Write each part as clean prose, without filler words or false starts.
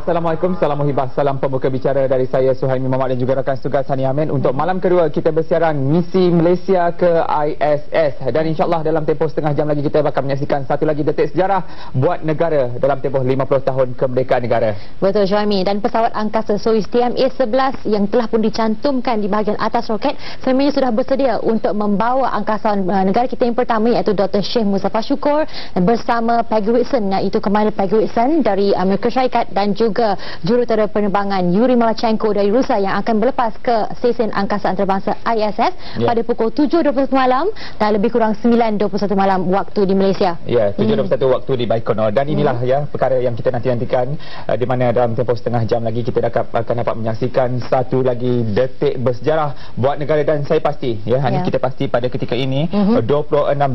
Assalamualaikum, salam muhibah, salam pembuka bicara dari saya Suhaimi Muhammad dan juga rakan tugas Hani Amin. Untuk malam kedua kita bersiaran misi Malaysia ke ISS dan insyaAllah dalam tempoh setengah jam lagi kita akan menyaksikan satu lagi detik sejarah buat negara dalam tempoh 50 tahun kemerdekaan negara. Betul Suhaimi, dan pesawat angkasa Soyuz TMA-11 yang telah pun dicantumkan di bahagian atas roket sebenarnya sudah bersedia untuk membawa angkasawan negara kita yang pertama iaitu Dr. Sheikh Muzaffar Shukor bersama Peggy Whitson, iaitu Komander Peggy Whitson dari Amerika Syarikat dan juga jurutera penerbangan Yuri Malachenko dari Rusia yang akan berlepas ke stesen angkasa antarabangsa ISS pada pukul 7.21 malam dan lebih kurang 9.21 malam waktu di Malaysia. Ya, 7.21 waktu di Baikonur. Dan inilah perkara yang kita nanti-nantikan di mana dalam tempoh setengah jam lagi kita akan dapat menyaksikan satu lagi detik bersejarah buat negara. Dan saya pasti kita pasti pada ketika ini 26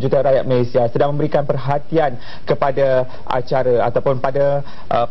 juta rakyat Malaysia sedang memberikan perhatian kepada acara ataupun pada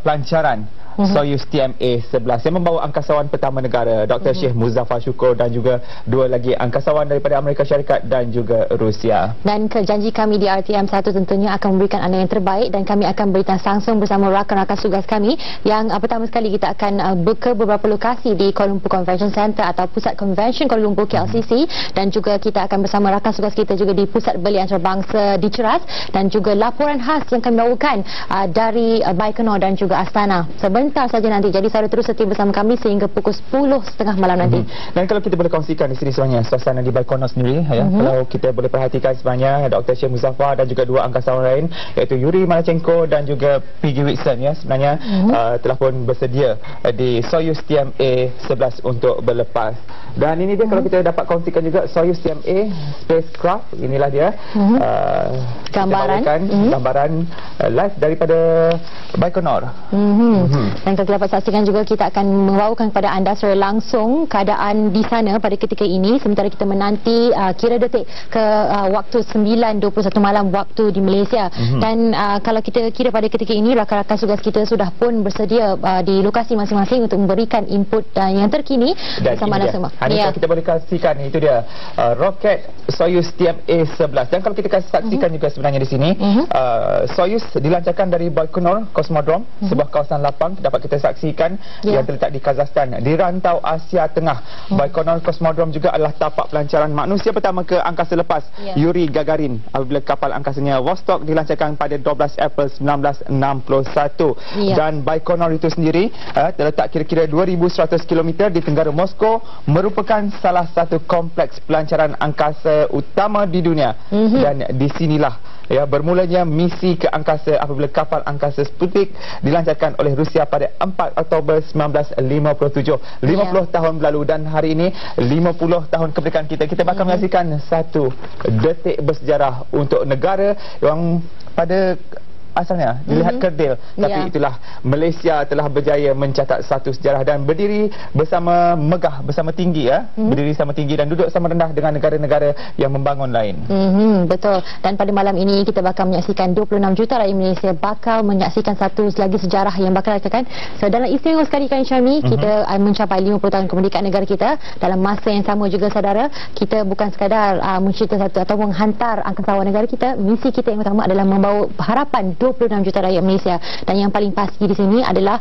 pelancaran Soyuz TMA-11 yang membawa angkasawan pertama negara Dr. Sheikh Muzaffar Shukor dan juga dua lagi angkasawan daripada Amerika Syarikat dan juga Rusia. Dan janji kami di RTM1 tentunya akan memberikan anda yang terbaik dan kami akan beritahu langsung bersama rakan-rakan tugas kami yang pertama sekali kita akan ke beberapa lokasi di Kuala Lumpur Convention Center atau Pusat Convention Kuala Lumpur KLCC dan juga kita akan bersama rakan tugas kita juga di Pusat Beli Antarabangsa di Ceras dan juga laporan khas yang kami bawakan dari Baikonur dan juga Astana. Sebentar saja nanti, jadi saudara terus setia bersama kami sehingga pukul 10.30 malam nanti. Dan kalau kita boleh kongsikan di sini sebenarnya suasana di Baikonur sendiri kalau kita boleh perhatikan sebenarnya Dr. Sheikh Muzaffar dan juga dua angkasawan lain iaitu Yuri Malachenko dan juga Peggy Whitson sebenarnya telah pun bersedia di Soyuz TMA-11 untuk berlepas. Dan ini dia kalau kita dapat kongsikan juga Soyuz TMA spacecraft, inilah dia gambaran live daripada Baikonur. Dan kalau kita dapat saksikan juga kita akan membawakan kepada anda secara langsung keadaan di sana pada ketika ini sementara kita menanti kira detik ke waktu 9.21 malam waktu di Malaysia. Dan kalau kita kira pada ketika ini rakan-rakan tugas kita sudah pun bersedia di lokasi masing-masing untuk memberikan input yang terkini bersama anda semua. Kalau kita boleh saksikan itu dia roket Soyuz TMA-11 dan kalau kita saksikan juga sebenarnya di sini Soyuz dilancarkan dari Baikonur Cosmodrome, sebuah kawasan lapang dapat kita saksikan yang terletak di Kazakhstan di rantau Asia Tengah. Baikonur Cosmodrome juga adalah tapak pelancaran manusia pertama ke angkasa lepas Yuri Gagarin apabila kapal angkasanya Vostok dilancarkan pada 12 April 1961. Dan Baikonur itu sendiri terletak kira-kira 2100 km di tenggara Moskow, merupakan salah satu kompleks pelancaran angkasa utama di dunia. Dan di sinilah bermulanya misi ke angkasa apabila kapal angkasa Sputnik dilancarkan oleh Rusia pada 4 Oktober 1957. 50 tahun berlalu dan hari ini 50 tahun kemerdekaan kita. Kita bakal menyaksikan satu detik bersejarah untuk negara yang pada asalnya dilihat kerdil, tapi itulah Malaysia telah berjaya mencatat satu sejarah dan berdiri bersama megah, bersama tinggi berdiri sama tinggi dan duduk sama rendah dengan negara-negara yang membangun lain. Betul. Dan pada malam ini kita bakal menyaksikan 26 juta rakyat Malaysia bakal menyaksikan satu lagi sejarah yang bakal dilakukan. So, dalam istimewa sekali kan Syami, kita mencapai 50 tahun kemerdekaan negara kita. Dalam masa yang sama juga saudara, kita bukan sekadar mencerita satu atau menghantar angkasawan negara kita. Misi kita yang utama adalah membawa harapan 26 juta rakyat Malaysia dan yang paling pasti di sini adalah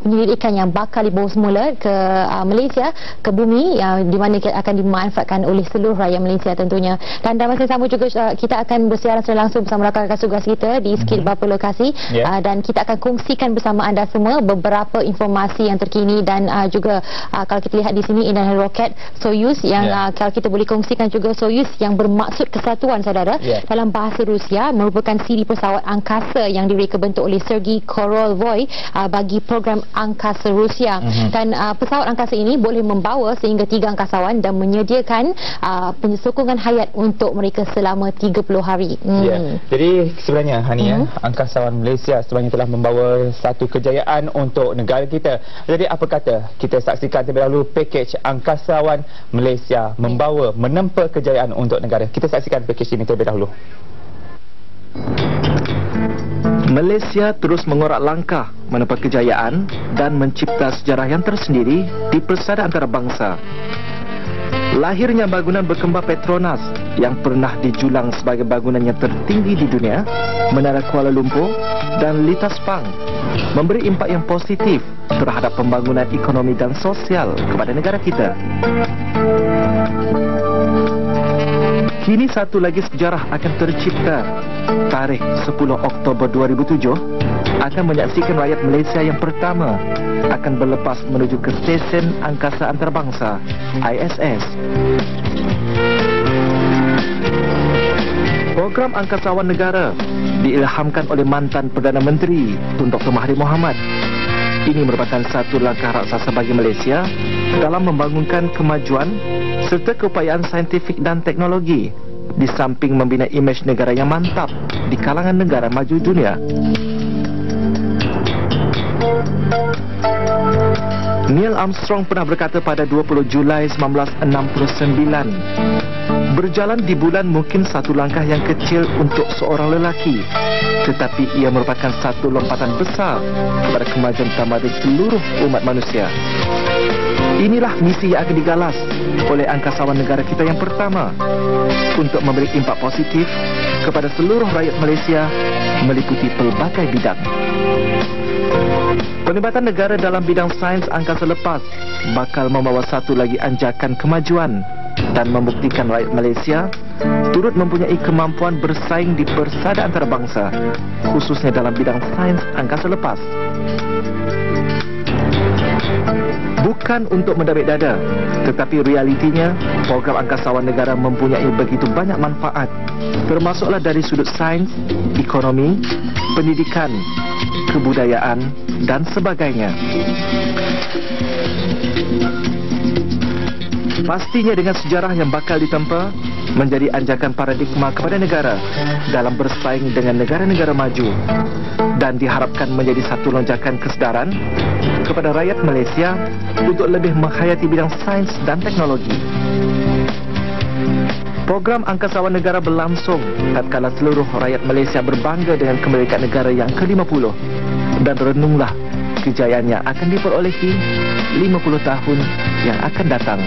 penyelidikan yang bakal dibawa semula ke Malaysia, ke bumi yang di mana akan dimanfaatkan oleh seluruh rakyat Malaysia tentunya. Dan dalam masa yang sama juga kita akan bersiaran secara langsung bersama rakan-rakan tugas kita di sekitar beberapa lokasi dan kita akan kongsikan bersama anda semua beberapa informasi yang terkini dan juga kalau kita lihat di sini ini adalah roket Soyuz yang kalau kita boleh kongsikan juga Soyuz yang bermaksud kesatuan saudara dalam bahasa Rusia merupakan siri pesawat angkasa yang diberi kebentuk oleh Sergei Korolev bagi program angkasa Rusia. Dan pesawat angkasa ini boleh membawa sehingga 3 angkasawan dan menyediakan penyesokongan hayat untuk mereka selama 30 hari. Jadi sebenarnya Hani angkasawan Malaysia sebenarnya telah membawa satu kejayaan untuk negara kita. Jadi apa kata kita saksikan terlebih dahulu pakej angkasawan Malaysia membawa menempa kejayaan untuk negara. Kita saksikan pakej ini terlebih dahulu. Malaysia terus mengorak langkah menempa kejayaan dan mencipta sejarah yang tersendiri di persada antarabangsa. Lahirnya bangunan berkembar Petronas yang pernah dijulang sebagai bangunan yang tertinggi di dunia, Menara Kuala Lumpur dan Litas Pang memberi impak yang positif terhadap pembangunan ekonomi dan sosial kepada negara kita. Kini satu lagi sejarah akan tercipta. Tarikh 10 Oktober 2007 akan menyaksikan rakyat Malaysia yang pertama akan berlepas menuju ke stesen angkasa antarabangsa ISS. Program Angkasawan Negara diilhamkan oleh mantan Perdana Menteri Tun Dr. Mahathir Mohamad. Ini merupakan satu langkah raksasa bagi Malaysia dalam membangunkan kemajuan serta keupayaan saintifik dan teknologi, di samping membina imej negara yang mantap di kalangan negara maju dunia. Neil Armstrong pernah berkata pada 20 Julai 1969, berjalan di bulan mungkin satu langkah yang kecil untuk seorang lelaki, tetapi ia merupakan satu lompatan besar kepada kemajuan tamadun seluruh umat manusia. Inilah misi yang akan digalas oleh angkasawan negara kita yang pertama untuk memberi impak positif kepada seluruh rakyat Malaysia meliputi pelbagai bidang. Penglibatan negara dalam bidang sains angkasa lepas bakal membawa satu lagi anjakan kemajuan dan membuktikan rakyat Malaysia turut mempunyai kemampuan bersaing di persada antarabangsa, khususnya dalam bidang sains angkasa lepas. Bukan untuk mendabik dada, tetapi realitinya program angkasawan negara mempunyai begitu banyak manfaat, termasuklah dari sudut sains, ekonomi, pendidikan, kebudayaan dan sebagainya. Pastinya dengan sejarah yang bakal ditempa menjadi anjakan paradigma kepada negara dalam bersaing dengan negara-negara maju, dan diharapkan menjadi satu lonjakan kesedaran kepada rakyat Malaysia untuk lebih menghayati bidang sains dan teknologi. Program Angkasawan Negara berlangsung tatkala seluruh rakyat Malaysia berbangga dengan kemerdekaan negara yang ke-50, dan renunglah kejayaan yang akan diperolehi 50 tahun yang akan datang.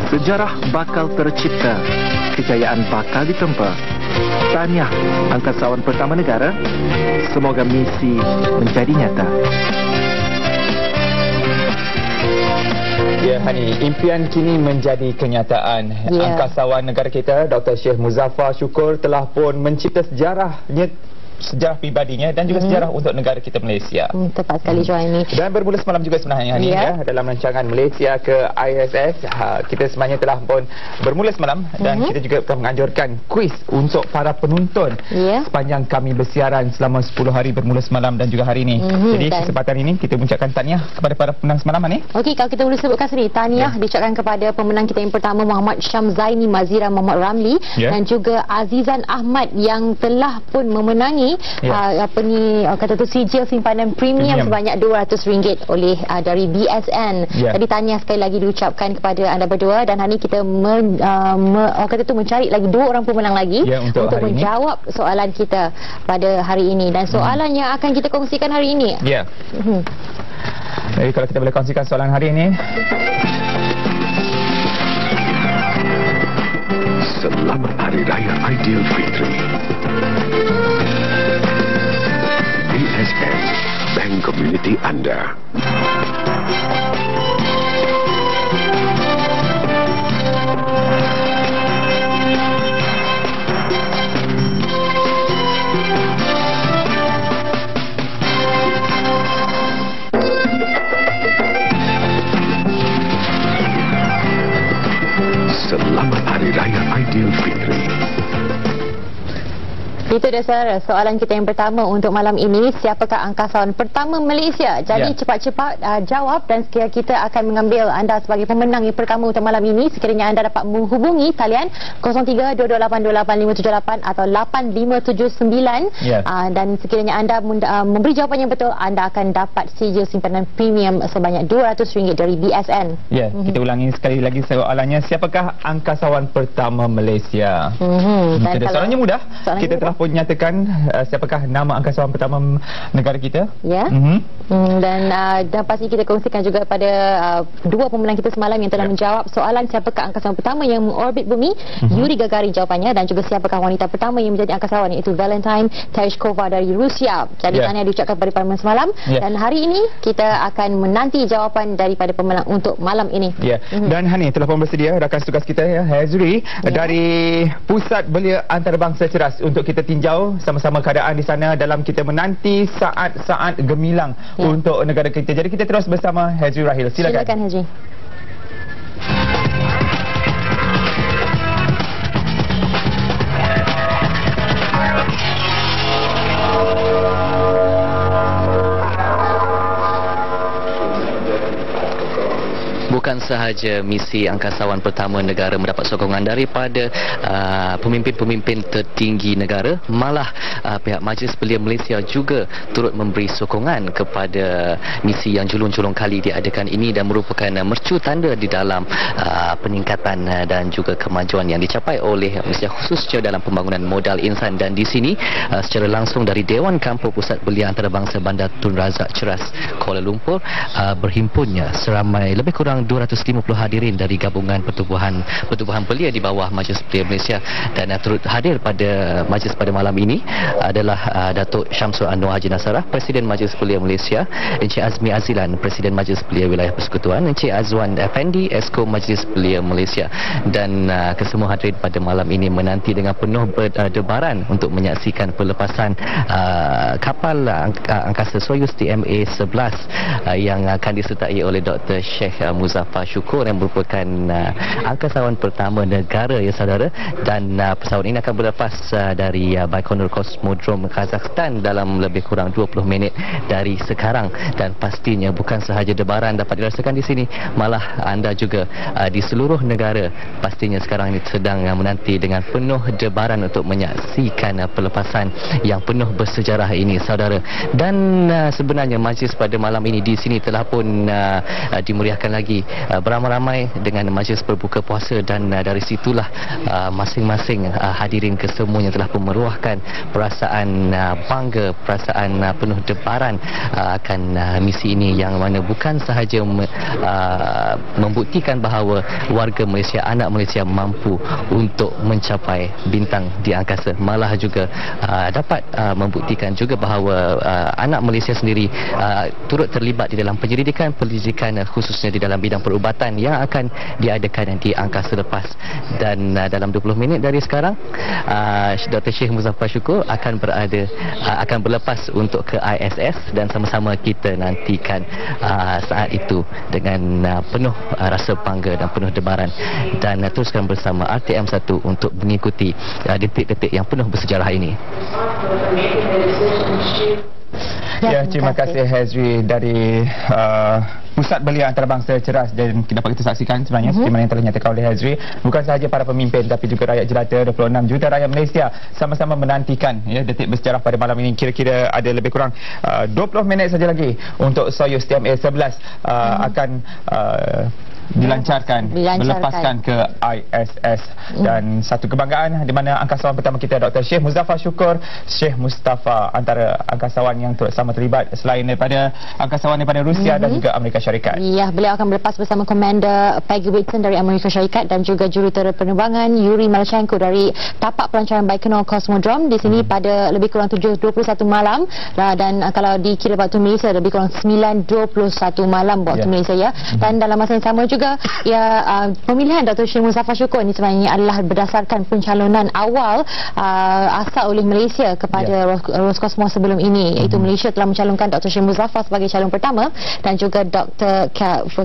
Sejarah bakal tercipta, kejayaan bakal ditempa. Tahniah angkasawan pertama negara, semoga misi menjadi nyata. Ya, Hani, impian kini menjadi kenyataan. Angkasawan negara kita, Dr. Syekh Muzaffar Shukor, telah pun mencipta sejarahnya, sejarah pribadinya dan juga sejarah untuk negara kita Malaysia. Tepat sekali Johan ini. Dan bermula semalam juga sebenarnya Hani, ya, dalam rancangan Malaysia ke ISS, kita sebenarnya telah pun bermula semalam dan kita juga telah menganjurkan kuis untuk para penonton sepanjang kami bersiaran selama 10 hari bermula semalam dan juga hari ini. Jadi kesempatan ini kita mengucapkan tahniah kepada para pemenang semalam ni. Okey, kalau kita boleh sebutkan sendiri, tahniah diucapkan kepada pemenang kita yang pertama, Muhammad Syamzaini Mazira Muhammad Ramli, dan juga Azizan Ahmad yang telah pun memenangi kata tu sijil simpanan premium sebanyak RM200 oleh dari BSN. Jadi tahniah sekali lagi diucapkan kepada anda berdua, dan hari ini kita mencari lagi 2 orang pemenang lagi untuk menjawab soalan kita pada hari ini, dan soalan yang akan kita kongsikan hari ini. Jadi kalau kita boleh kongsikan soalan hari ini. Selamat Hari Raya Aidilfitri. BSN, bank komuniti anda. Selamat Hari Raya Aidilfitri. Itu dia saudara, soalan kita yang pertama untuk malam ini, siapakah angkasawan pertama Malaysia? Jadi cepat-cepat jawab, dan sekiranya kita akan mengambil anda sebagai pemenang yang pertama untuk malam ini sekiranya anda dapat menghubungi talian 0322885878 atau 8579, dan sekiranya anda memberi jawapan yang betul, anda akan dapat sijil simpanan premium sebanyak RM200 dari BSN. Kita ulangi sekali lagi soalannya, siapakah angkasawan pertama Malaysia? Dan soalannya mudah. Kita telah pun nyatakan siapakah nama angkasawan pertama negara kita. Ya. Dan pasti kita kongsikan juga pada dua pemenang kita semalam yang telah menjawab soalan siapakah angkasawan pertama yang mengorbit bumi. Yuri Gagarin jawapannya, dan juga siapakah wanita pertama yang menjadi angkasawan, iaitu Valentina Tereshkova dari Rusia. Jadi tahniah diucapkan pada parlimen semalam. Dan hari ini kita akan menanti jawapan daripada pemenang untuk malam ini. Dan Hani telah pun bersedia rakan tugas kita Hazri dari Pusat Belia Antarabangsa Ceras untuk kita tinjau sama-sama keadaan di sana dalam kita menanti saat-saat gemilang untuk negara kita. Jadi kita terus bersama Hazri Rahil. Silakan Hazri. Bukan sahaja misi angkasawan pertama negara mendapat sokongan daripada pemimpin-pemimpin tertinggi negara, malah pihak Majlis Belia Malaysia juga turut memberi sokongan kepada misi yang julung-julung kali diadakan ini, dan merupakan mercu tanda di dalam peningkatan dan juga kemajuan yang dicapai oleh Malaysia, khususnya dalam pembangunan modal insan. Dan di sini secara langsung dari Dewan Kampung Pusat Belia Antarabangsa Bandar Tun Razak Ceras, Kuala Lumpur, berhimpunnya seramai lebih kurang 250 hadirin dari gabungan pertubuhan belia di bawah Majlis Belia Malaysia. Dan turut hadir pada majlis pada malam ini adalah Datuk Syamsul Anwar Haji Nasarah, Presiden Majlis Belia Malaysia, Encik Azmi Azilan, Presiden Majlis Belia Wilayah Persekutuan, Encik Azwan Effendi, Esko Majlis Belia Malaysia. Dan kesemua hadirin pada malam ini menanti dengan penuh berdebaran untuk menyaksikan pelepasan kapal angkasa Soyuz TMA-11 yang akan disertai oleh Dr. Sheikh Muzaffar Syukur yang merupakan angkasawan pertama negara, ya saudara. Dan pesawat ini akan berlepas dari Baikonur Cosmodrome Kazakhstan dalam lebih kurang 20 minit dari sekarang. Dan pastinya bukan sahaja debaran dapat dirasakan di sini, malah anda juga di seluruh negara pastinya sekarang ini sedang menanti dengan penuh debaran untuk menyaksikan pelepasan yang penuh bersejarah ini, saudara. Dan sebenarnya majlis pada malam ini di sini telah pun dimeriahkan lagi beramai-ramai dengan majlis berbuka puasa, dan dari situlah masing-masing hadirin kesemuanya telah pun meruahkan perasaan bangga, perasaan penuh debaran akan misi ini, yang mana bukan sahaja membuktikan bahawa warga Malaysia, anak Malaysia mampu untuk mencapai bintang di angkasa, malah juga dapat membuktikan juga bahawa anak Malaysia sendiri turut terlibat di dalam penyelidikan khususnya di dalam bidang perubatan yang akan diadakan di angkasa lepas. Dan dalam 20 minit dari sekarang Dr. Sheikh Muzaffar Syukur akan berlepas untuk ke ISS, dan sama-sama kita nantikan saat itu dengan penuh rasa bangga dan penuh debaran. Dan teruskan bersama RTM1 untuk mengikuti detik-detik yang penuh bersejarah ini. Terima kasih Hazri dari Pusat Belia Antarabangsa Ceras. Dan dapat kita saksikan sebenarnya seperti mana yang telah dinyatakan oleh Hazri, bukan sahaja para pemimpin tapi juga rakyat jelata 26 juta rakyat Malaysia sama-sama menantikan detik bersejarah pada malam ini. Kira-kira ada lebih kurang 20 minit saja lagi untuk Soyuz TMA-11 akan dilancarkan, melepaskan ke ISS. Dan satu kebanggaan di mana angkasawan pertama kita Dr. Sheikh Muzaffar Syukur, Sheikh Mustafa, antara angkasawan yang sama terlibat selain daripada angkasawan daripada Rusia dan juga Amerika Syarikat. Ya, beliau akan berlepas bersama Komander Peggy Whitson dari Amerika Syarikat dan juga jurutera penerbangan Yuri Malchenko dari tapak pelancaran Baikonur Cosmodrome di sini pada lebih kurang 7.21 malam. Dan kalau dikira waktu Malaysia lebih kurang 9.21 malam waktu Malaysia, ya. Dan dalam masa yang sama juga pemilihan Dr. Sheikh Muzaffar Syukur ini sebenarnya adalah berdasarkan pencalonan awal asal oleh Malaysia kepada Roscosmos sebelum ini, iaitu Malaysia telah mencalonkan Dr. Sheikh Muzaffar sebagai calon pertama dan juga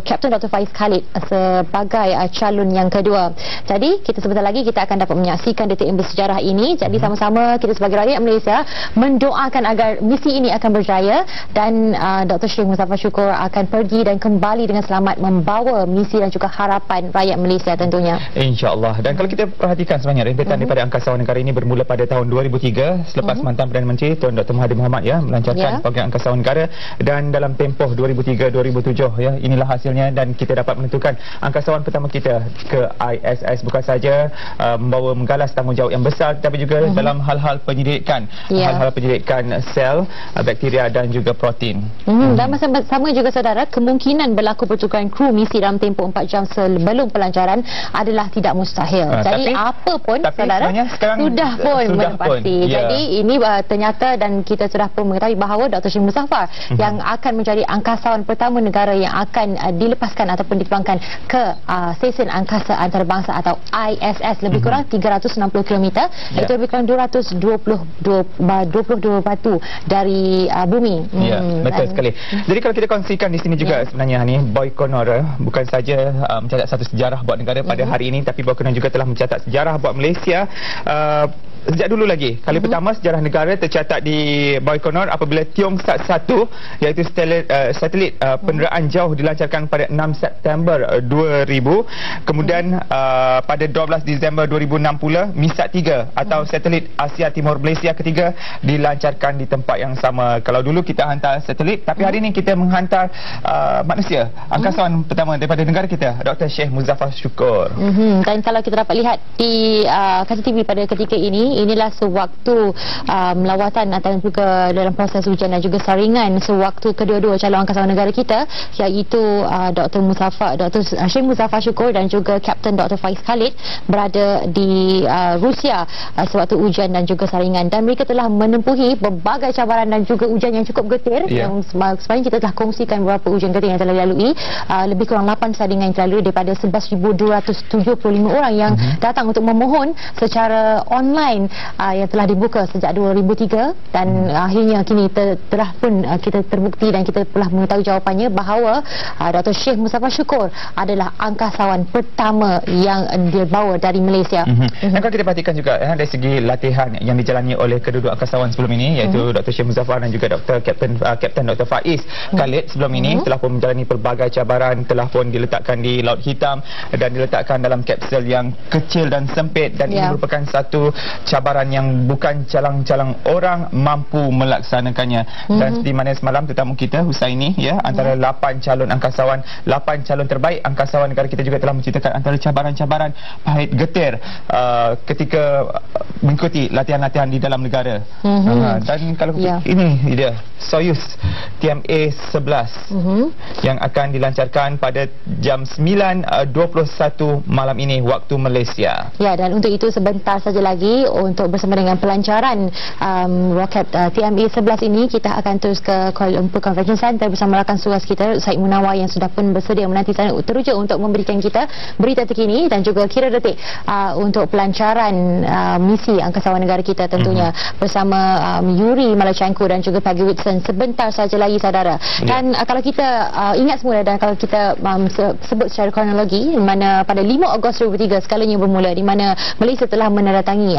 Kapten Dr. Faiz Khalid sebagai calon yang kedua. Jadi kita sebentar lagi kita akan dapat menyaksikan detik yang bersejarah ini. Jadi sama-sama kita sebagai rakyat Malaysia mendoakan agar misi ini akan berjaya, dan Dr. Sheikh Muzaffar Syukur akan pergi dan kembali dengan selamat membawa misi misi dan juga harapan rakyat Malaysia tentunya. InsyaAllah. Dan kalau kita perhatikan sebenarnya rentetan daripada Angkasawan Negara ini bermula pada tahun 2003 selepas mantan Perdana Menteri Tuan Dr. Mahathir Mohamad melancarkan program Angkasawan Negara, dan dalam tempoh 2003-2007 inilah hasilnya, dan kita dapat menentukan angkasawan pertama kita ke ISS bukan saja membawa menggalas tanggungjawab yang besar, tapi juga dalam hal-hal penyelidikan, hal-hal penyelidikan sel, bakteria dan juga protein. Dan masa sama juga saudara, kemungkinan berlaku pertukaran kru misi dalam tempoh 4 jam sebelum pelancaran adalah tidak mustahil. Jadi apa pun saudara sudah pasti. Jadi ini ternyata, dan kita sudah pun mengetahui bahawa Dr. Syed Muzaffar yang akan menjadi angkasawan pertama negara yang akan dilepaskan ataupun diterbangkan ke stesen angkasa antarabangsa atau ISS, lebih kurang 360 km, iaitu lebih kurang 222 batu dari bumi. Betul sekali. Jadi kalau kita kongsikan di sini juga sebenarnya ni, Baikonur bukan saja mencatat satu sejarah buat negara pada hari ini, tapi Baikonur juga telah mencatat sejarah buat Malaysia. Sejak dulu lagi, kali pertama sejarah negara tercatat di Baikonur apabila Tiongsak 1, iaitu satelit peneraan jauh dilancarkan pada 6 September 2000. Kemudian pada 12 Disember 2006 pula MISAT 3 atau satelit Asia Timur Malaysia ketiga dilancarkan di tempat yang sama. Kalau dulu kita hantar satelit, tapi hari ini kita menghantar manusia, angkasawan pertama daripada negara kita, Dr. Syed Muzaffar Shukor. Dan kalau kita dapat lihat di kaca TV pada ketika ini, inilah sewaktu lawatan atau juga dalam proses ujian dan juga saringan sewaktu kedua-dua calon angkasawan negara kita, iaitu Dr. Syed Muzaffar Shukor dan juga Kapten Dr. Faiz Khalid berada di Rusia sewaktu ujian dan juga saringan, dan mereka telah menempuhi berbagai cabaran dan juga ujian yang cukup getir. Yang sebenarnya kita telah kongsikan beberapa ujian getir yang telah dilalui, lebih kurang 8 saringan yang telah dilalui daripada 11,275 orang yang datang untuk memohon secara online yang telah dibuka sejak 2003, dan akhirnya kini telah pun kita terbukti dan kita telah mengetahui jawapannya bahawa Dr. Syed Muzaffar Shukor adalah angkasawan pertama yang dibawa dari Malaysia. Dan kalau kita perhatikan juga dari segi latihan yang dijalani oleh kedua-dua angkasawan sebelum ini, iaitu Dr. Syed Muzaffar dan juga Kapten Dr. Faiz Khalid sebelum ini telah pun menjalani pelbagai cabaran, telah pun diletakkan di Laut Hitam dan diletakkan dalam kapsul yang kecil dan sempit, dan ini merupakan satu cabaran yang bukan calang-calang orang mampu melaksanakannya. Dan di mana semalam tetamu kita Husaini antara 8 calon angkasawan, 8 calon terbaik angkasawan negara kita juga telah menceritakan antara cabaran-cabaran pahit getir ketika mengikuti latihan-latihan di dalam negara. Dan kalau ini dia Soyuz TMA-11 yang akan dilancarkan pada jam 9.21 malam ini waktu Malaysia. Dan untuk itu sebentar saja lagi untuk bersama dengan pelancaran roket TMA-11 ini, kita akan terus ke Kuala Lumpur Convention Center bersama rakan suas kita Syed Munawar yang sudah pun bersedia menanti sana teruja untuk memberikan kita berita terkini dan juga kira detik untuk pelancaran misi angkasawan negara kita tentunya bersama Yuri Malachenko dan juga Peggy Whitson sebentar saja lagi saudara. Dan kalau kita ingat semula dan kalau kita sebut secara kronologi, di mana pada 5 Ogos 2003 skalanya bermula, di mana Malaysia telah menandatangani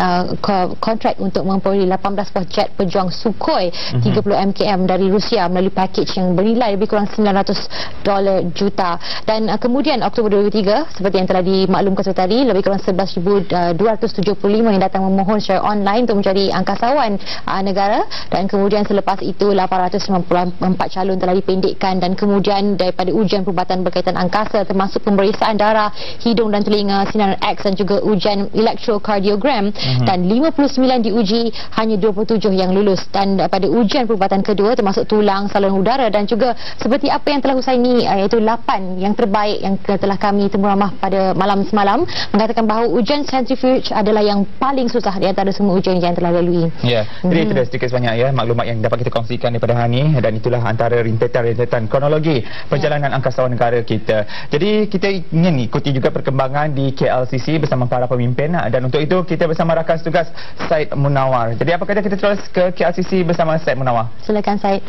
kontrak untuk memperoleh 18 buah jet pejuang Sukhoi 30 MKM dari Rusia melalui package yang bernilai lebih kurang $900 juta. Dan kemudian Oktober 2003 seperti yang telah dimaklumkan tadi, lebih kurang 11,275 yang datang memohon secara online untuk menjadi angkasawan negara, dan kemudian selepas itu 894 calon telah dipendekkan, dan kemudian daripada ujian perubatan berkaitan angkasa termasuk pemeriksaan darah, hidung dan telinga, sinaran X dan juga ujian elektrokardiogram, dan 59 diuji, hanya 27 yang lulus. Dan pada ujian perubatan kedua termasuk tulang, saluran udara dan juga seperti apa yang telah Husaini iaitu 8 yang terbaik yang telah kami temu ramah pada malam semalam mengatakan bahawa ujian centrifuge adalah yang paling susah di antara semua ujian yang telah lalui. Jadi itu dah sedikit sebanyak maklumat yang dapat kita kongsikan daripada hari ini, dan itulah antara rintetan kronologi perjalanan angkasawan negara kita. Jadi kita ingin ikuti juga perkembangan di KLCC bersama para pemimpin, dan untuk itu kita bersama rakan tugas Syed Munawar. Jadi apa kata kita terus ke KLCC bersama Syed Munawar? Silakan Syed.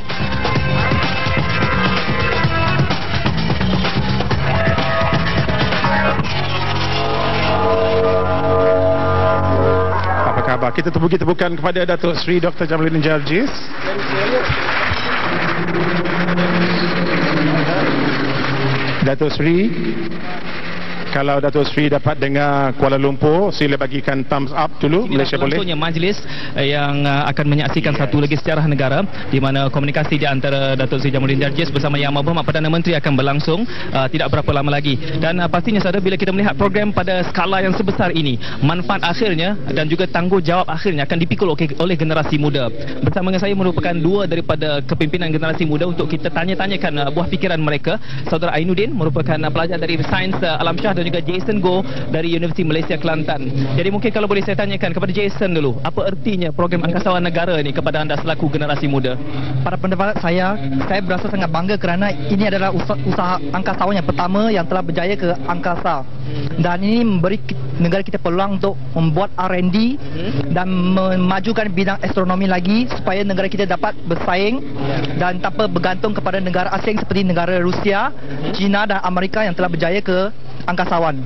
Apa khabar? Kita tepukan kepada Datuk Seri Dr. Jamaluddin Jarjis. Datuk Seri, kalau Datuk Seri dapat dengar Kuala Lumpur, sila bagikan thumbs up dulu. Malaysia boleh. Contohnya majlis yang akan menyaksikan satu lagi sejarah negara di mana komunikasi di antara Datuk Seri Jamaluddin Darjis bersama Yang Amat Berhormat Perdana Menteri akan berlangsung tidak berapa lama lagi. Dan pastinya saudara, bila kita melihat program pada skala yang sebesar ini, manfaat akhirnya dan juga tanggungjawab akhirnya akan dipikul oleh generasi muda. Bersama dengan saya merupakan dua daripada kepimpinan generasi muda untuk kita tanya-tanyakan buah fikiran mereka. Saudara Ainuddin merupakan pelajar dari Sains Alam Shah dan juga Jason Goh dari Universiti Malaysia Kelantan. Jadi mungkin kalau boleh saya tanyakan kepada Jason dulu, apa ertinya program Angkasawan Negara ini kepada anda selaku generasi muda? Pada pendapat saya berasa sangat bangga kerana ini adalah usaha angkasawan yang pertama yang telah berjaya ke angkasa. Dan ini memberi negara kita peluang untuk membuat R&D dan memajukan bidang astronomi lagi supaya negara kita dapat bersaing dan tanpa bergantung kepada negara asing seperti negara Rusia, China dan Amerika yang telah berjaya ke angkasawan.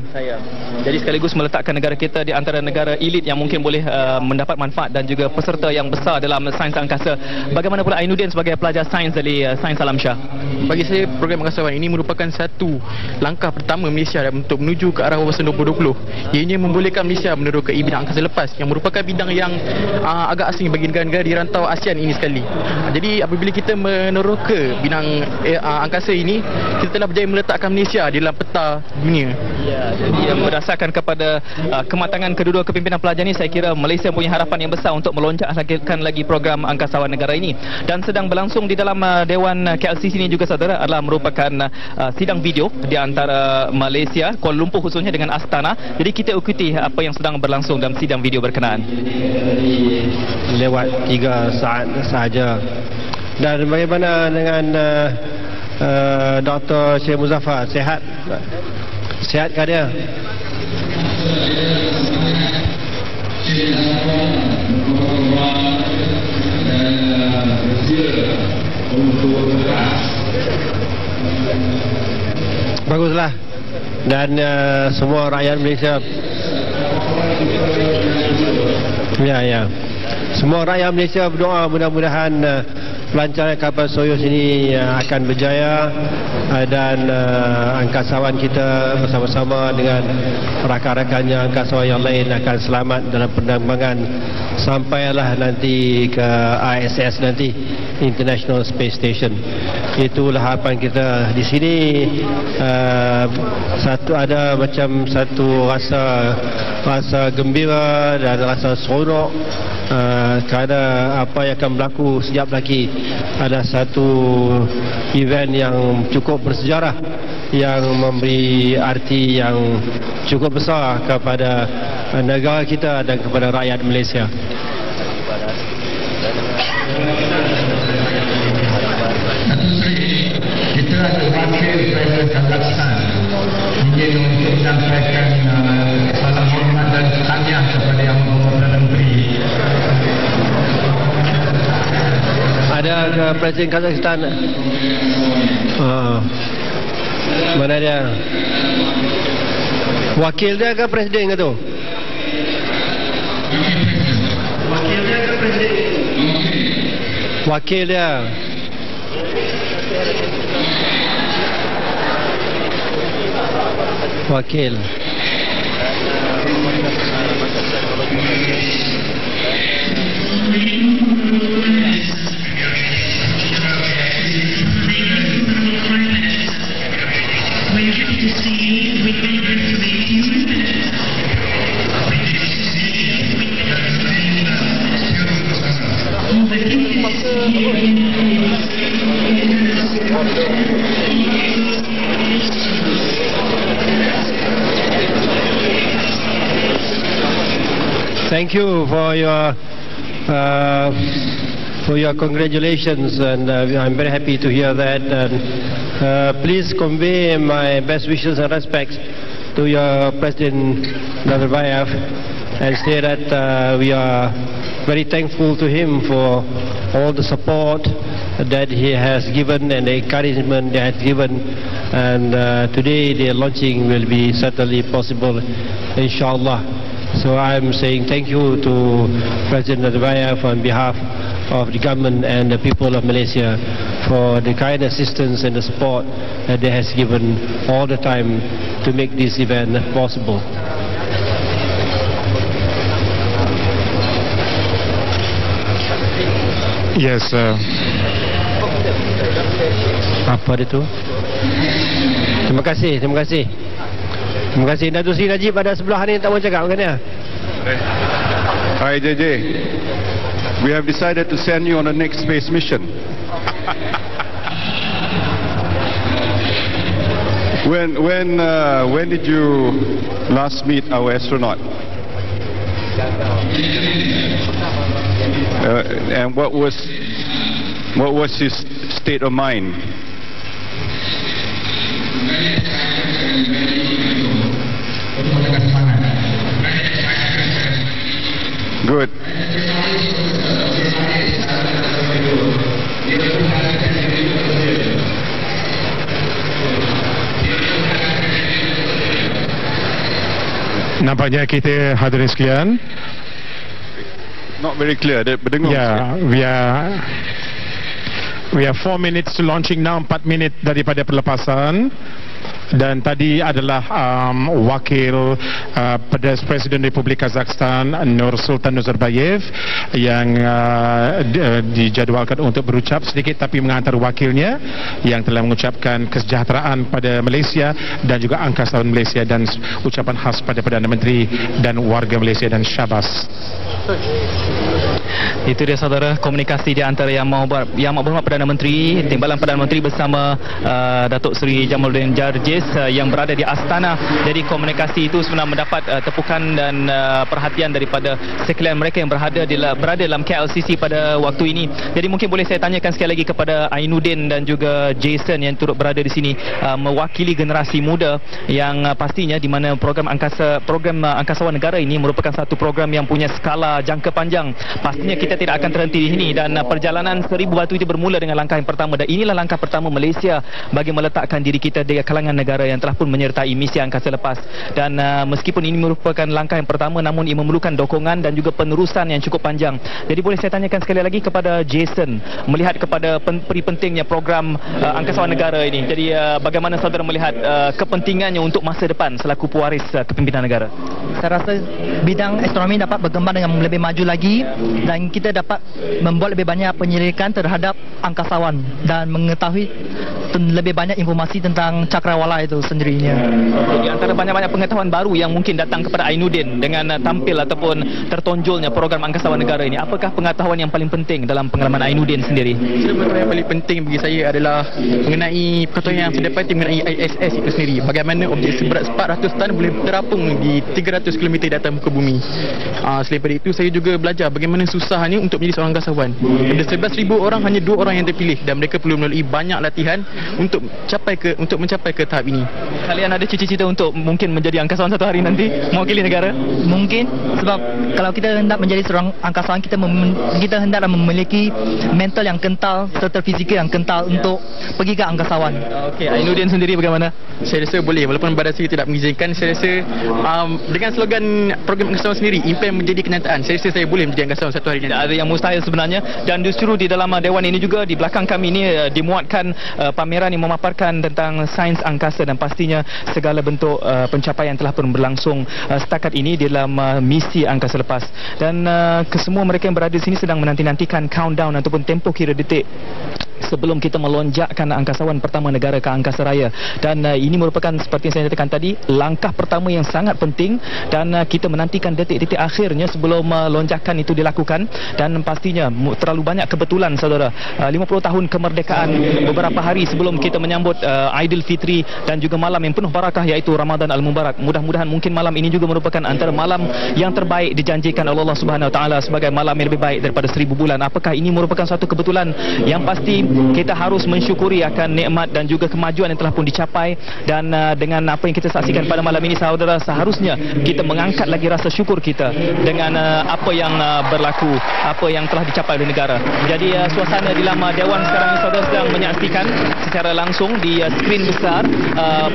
Jadi sekaligus meletakkan negara kita di antara negara elit yang mungkin boleh mendapat manfaat dan juga peserta yang besar dalam sains angkasa. Bagaimana pula Ainuddin sebagai pelajar sains dari Sains Alam Shah? Bagi saya, program angkasawan ini merupakan satu langkah pertama Malaysia untuk menuju ke arah wawasan 2020. Ianya membolehkan Malaysia meneroka bidang angkasa lepas yang merupakan bidang yang agak asing bagi negara-negara di rantau ASEAN ini sekali. Jadi apabila kita meneroka bidang angkasa ini, kita telah berjaya meletakkan Malaysia di dalam peta dunia. Ya, jadi berdasarkan kepada kematangan kedua-dua kepimpinan pelajar ini, saya kira Malaysia punya harapan yang besar untuk meloncakkan lagi program Angkasawan Negara ini. Dan sedang berlangsung di dalam Dewan KLCC ini juga saudara adalah merupakan sidang video di antara Malaysia, Kuala Lumpur khususnya dengan Astana. Jadi kita ikuti apa yang sedang berlangsung dalam sidang video berkenaan. Lewat 3 saat sahaja. Dan bagaimana dengan Dr. Syekh Muzaffar? Sihat? Sihatkah dia? Baguslah. Dan semua rakyat Malaysia, semua rakyat Malaysia berdoa mudah-mudahan pelancaran kapal Soyuz ini akan berjaya dan angkasawan kita bersama-sama dengan rakan-rakannya angkasawan yang lain akan selamat dalam penerbangan sampailah nanti ke ISS nanti, International Space Station. Itulah harapan kita di sini. Ada macam satu rasa gembira dan rasa seronok kerana apa yang akan berlaku sekejap lagi ada satu event yang cukup bersejarah yang memberi arti yang cukup besar kepada negara kita dan kepada rakyat Malaysia. Kita ada wakil Presiden Kazakhstan ingin untuk menyampaikan salam hormat dan tahniah kepada Yang Berhormat Perdana Menteri. Ada ke Presiden Kazakhstan? Mana dia? Wakil dia ke Presiden ke tu? Wakil dia ke Presiden? Wakil dia. Wakil. Thank you for your congratulations, and I'm very happy to hear that. And please convey my best wishes and respects to your President Nazarbayev, and say that we are very thankful to him for all the support that he has given and the encouragement he has given. And today the launching will be certainly possible, inshallah. So I'm saying thank you to President Nazarbayev on behalf of the government and the people of Malaysia. for the kind assistance and the support that they has given all the time to make this event possible. Yes. Apa itu? Terima kasih, terima kasih. Terima kasih. Datuk Seri Najib ada sebelah ni tak mau cakap maknanya. Hi JJ. We have decided to send you on the next space mission. When did you last meet our astronaut? And what was his state of mind? Good. Nampaknya kita hadirin sekalian. Not very clear. Berdengar. Yeah, we are 4 minutes to launching now, 4 minit daripada perlepasan. Dan tadi adalah wakil Perdana Presiden Republik Kazakhstan Nursultan Nazarbayev yang dijadualkan untuk berucap sedikit, tapi mengantar wakilnya yang telah mengucapkan kesejahteraan pada Malaysia dan juga angkasawan Malaysia dan ucapan khas pada Perdana Menteri dan warga Malaysia dan syabas. Itu dia saudara, komunikasi di antara Yang Berhormat Perdana Menteri, Timbalan Perdana Menteri bersama Datuk Seri Jamaluddin Jarjis yang berada di Astana. Jadi komunikasi itu sebenarnya mendapat tepukan dan perhatian daripada sekalian mereka yang berada dalam KLCC pada waktu ini. Jadi mungkin boleh saya tanyakan sekali lagi kepada Ainuddin dan juga Jason yang turut berada di sini mewakili generasi muda yang pastinya di mana program angkasawan negara ini merupakan satu program yang punya skala jangka panjang. Pastinya kita tidak akan terhenti di sini dan perjalanan 1000 batu itu bermula dengan langkah yang pertama, dan inilah langkah pertama Malaysia bagi meletakkan diri kita di kalangan negara yang telah pun menyertai misi angkasa lepas. Dan meskipun ini merupakan langkah yang pertama, namun ia memerlukan dokongan dan juga penerusan yang cukup panjang. Jadi boleh saya tanyakan sekali lagi kepada Jason, melihat kepada peri pentingnya program angkasawan negara ini. Jadi bagaimana saudara melihat kepentingannya untuk masa depan selaku pewaris kepimpinan negara? Saya rasa bidang astronomi dapat berkembang dengan lebih maju lagi dan kita dapat membuat lebih banyak penyelidikan terhadap angkasawan dan mengetahui lebih banyak informasi tentang cakrawala itu sendirinya. Jadi antara banyak-banyak pengetahuan baru yang mungkin datang kepada Ainuddin dengan tampil ataupun tertonjolnya program angkasawan negara ini, apakah pengetahuan yang paling penting dalam pengalaman Ainuddin sendiri? Pengetahuan yang paling penting bagi saya adalah mengenai pengetahuan yang saya dapati mengenai ISS itu sendiri. Bagaimana objek seberat 400 tan boleh terapung di 300 km di atas muka bumi. Selain daripada itu, saya juga belajar bagaimana susahnya untuk menjadi seorang angkasawan. Ada 11,000 orang, hanya 2 orang yang terpilih dan mereka perlu melalui banyak latihan untuk mencapai ke tahap ini. Kalian ada cita-cita untuk mungkin menjadi angkasawan satu hari nanti, mewakili negara? Mungkin, sebab kalau kita hendak menjadi seorang angkasawan, kita hendaklah memiliki mental yang kental serta fizikal yang kental untuk pergi ke angkasawan. Okey, Ainuddin sendiri bagaimana? Saya rasa boleh, walaupun badan saya tidak mengizinkan. Saya rasa dengan slogan program angkasawan sendiri, impian menjadi kenyataan, saya rasa saya boleh menjadi angkasawan satu hari nanti. Ada yang mustahil sebenarnya, dan justru di dalam dewan ini juga, di belakang kami ini dimuatkan pameran yang memaparkan tentang sains angkasa dan pastinya segala bentuk pencapaian telah pun berlangsung setakat ini dalam misi angkasa lepas. Dan kesemua mereka yang berada di sini sedang menanti-nantikan countdown ataupun tempoh kira detik sebelum kita melonjakkan angkasawan pertama negara ke angkasa raya. Dan ini merupakan seperti yang saya nyatakan tadi, langkah pertama yang sangat penting, dan kita menantikan detik-detik akhirnya sebelum lonjakan itu dilakukan. Dan pastinya terlalu banyak kebetulan saudara, 50 tahun kemerdekaan beberapa hari sebelum kita menyambut Aidilfitri dan juga malam yang penuh barakah iaitu Ramadan Al-Mubarak. Mudah-mudahan mungkin malam ini juga merupakan antara malam yang terbaik dijanjikan oleh Allah Subhanahu Wa Taala sebagai malam yang lebih baik daripada 1000 bulan. Apakah ini merupakan suatu kebetulan? Yang pasti kita harus mensyukuri akan nikmat dan juga kemajuan yang telah pun dicapai. Dan dengan apa yang kita saksikan pada malam ini saudara, seharusnya kita mengangkat lagi rasa syukur kita dengan apa yang berlaku, apa yang telah dicapai oleh negara. Jadi suasana di dalam dewan sekarang ini saudara sedang menyaksikan secara langsung di skrin besar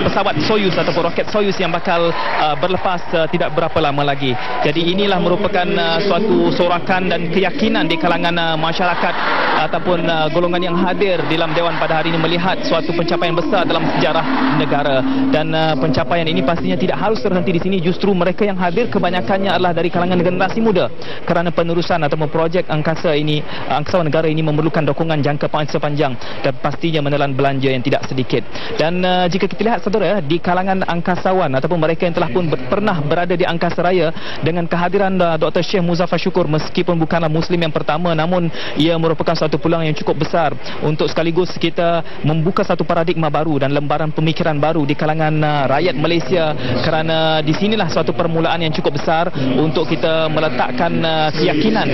pesawat Soyuz ataupun roket Soyuz yang bakal berlepas tidak berapa lama lagi. Jadi inilah merupakan suatu sorakan dan keyakinan di kalangan masyarakat ataupun golongan yang hadir dalam Dewan pada hari ini melihat suatu pencapaian besar dalam sejarah negara, dan pencapaian ini pastinya tidak harus terhenti di sini. Justru mereka yang hadir kebanyakannya adalah dari kalangan generasi muda, kerana penerusan ataupun projek angkasawan negara ini memerlukan dukungan jangka sepanjang dan pastinya menelan belanja yang tidak sedikit. Dan jika kita lihat saudara, di kalangan angkasawan ataupun mereka yang telah pun pernah berada di angkasa raya, dengan kehadiran Dr. Syekh Muzaffar Syukur, meskipun bukanlah Muslim yang pertama, namun ia merupakan satu peluang yang cukup besar untuk sekaligus kita membuka satu paradigma baru dan lembaran pemikiran baru di kalangan rakyat Malaysia, kerana di sinilah suatu permulaan yang cukup besar untuk kita meletakkan keyakinan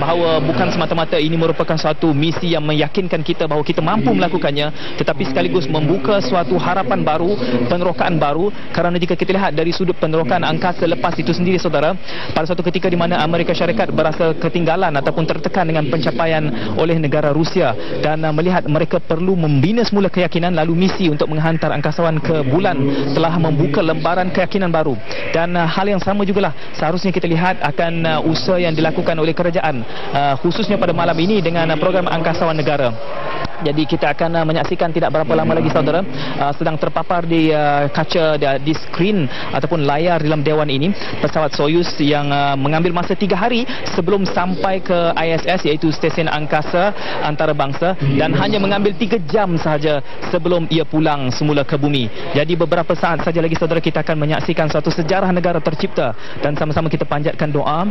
bahawa bukan semata-mata ini merupakan suatu misi yang meyakinkan kita bahawa kita mampu melakukannya, tetapi sekaligus membuka suatu harapan baru, penerokaan baru. Kerana jika kita lihat dari sudut penerokaan angkasa lepas itu sendiri saudara, pada suatu ketika di mana Amerika Syarikat berasa ketinggalan ataupun tertekan dengan pencapaian oleh negara Rusia, dan melihat mereka perlu membina semula keyakinan, lalu misi untuk menghantar angkasawan ke bulan telah membuka lembaran keyakinan baru. Dan hal yang sama jugalah seharusnya kita lihat akan usaha yang dilakukan oleh kerajaan, khususnya pada malam ini dengan program angkasawan negara. Jadi kita akan menyaksikan tidak berapa lama lagi saudara, sedang terpapar di kaca, di skrin ataupun layar dalam Dewan ini, pesawat Soyuz yang mengambil masa 3 hari sebelum sampai ke ISS, iaitu Stesen Angkasa Antarabangsa, dan hanya mengambil 3 jam sahaja sebelum ia pulang semula ke bumi. Jadi beberapa saat saja lagi saudara, kita akan menyaksikan suatu sejarah negara tercipta, dan sama-sama kita panjatkan doa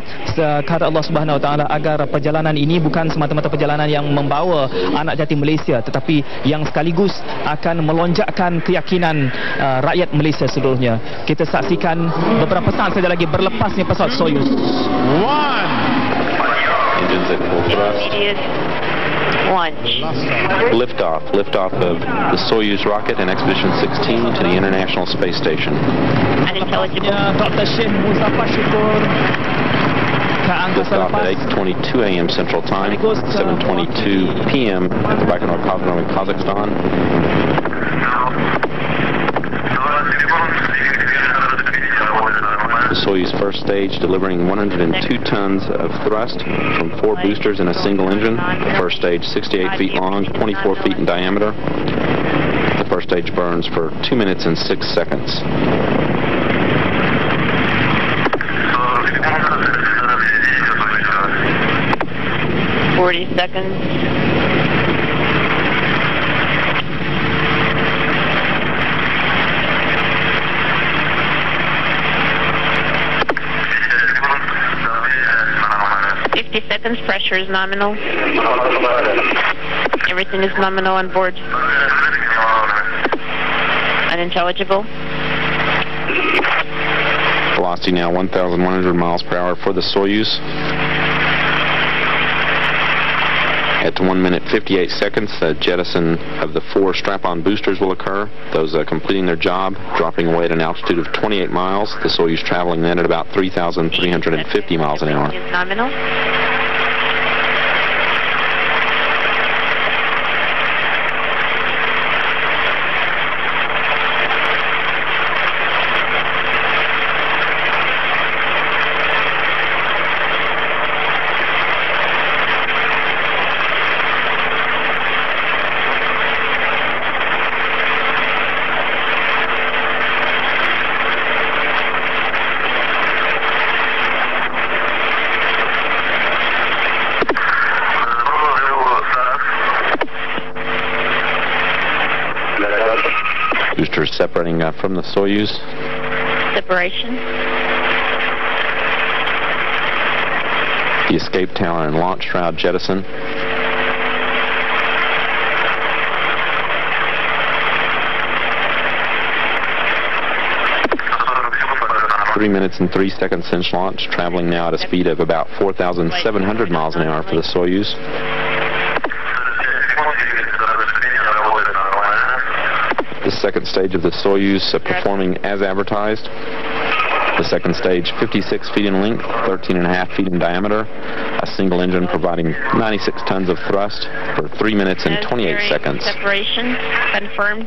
kepada Allah Subhanahu Wa Taala agar perjalanan ini bukan semata-mata perjalanan yang membawa anak jatim Malaysia, tetapi yang sekaligus akan melonjakkan keyakinan rakyat Malaysia seluruhnya. Kita saksikan beberapa saat saja lagi berlepasnya pesawat Soyuz. Engines at full thrust. Liftoff of the Soyuz rocket and Expedition 16 to the International Space Station. Dr. Syekh Muzaffar Syukur. Liftoff at 8:22 a.m. Central Time, 7:22 p.m. at the Baikonur Cosmodrome in Kazakhstan. The Soyuz first stage delivering 102 tons of thrust from 4 boosters in a single engine. The first stage 68 feet long, 24 feet in diameter. The first stage burns for 2 minutes and 6 seconds. Seconds. Seconds, pressure is nominal. Everything is nominal on board. Unintelligible. Velocity now 1,100 miles per hour for the Soyuz. At 1 minute 58 seconds, the jettison of the 4 strap-on boosters will occur. Those completing their job, dropping away at an altitude of 28 miles. The Soyuz traveling then at about 3,350 miles an hour. Nominal. Boosters separating from the Soyuz. Separation. The escape tower and launch shroud jettison. Three minutes and 3 seconds since launch, traveling now at a speed of about 4,700 miles an hour for the Soyuz. The second stage of the Soyuz performing as advertised. The second stage 56 feet in length, 13.5 feet in diameter. A single engine providing 96 tons of thrust for 3 minutes and 28 seconds. Separation confirmed.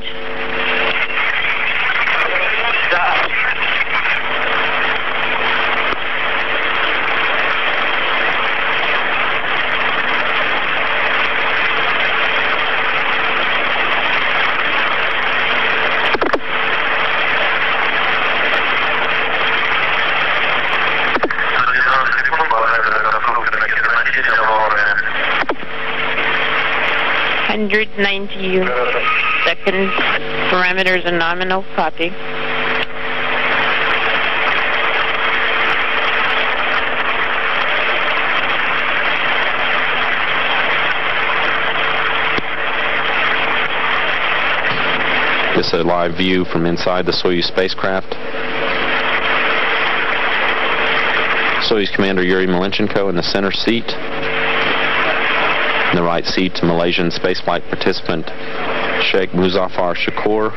490 seconds. Parameters are nominal. Copy. This is a live view from inside the Soyuz spacecraft. Soyuz Commander Yuri Malenchenko in the center seat. In the right seat, Malaysian spaceflight participant Sheikh Muzaffar Shakur.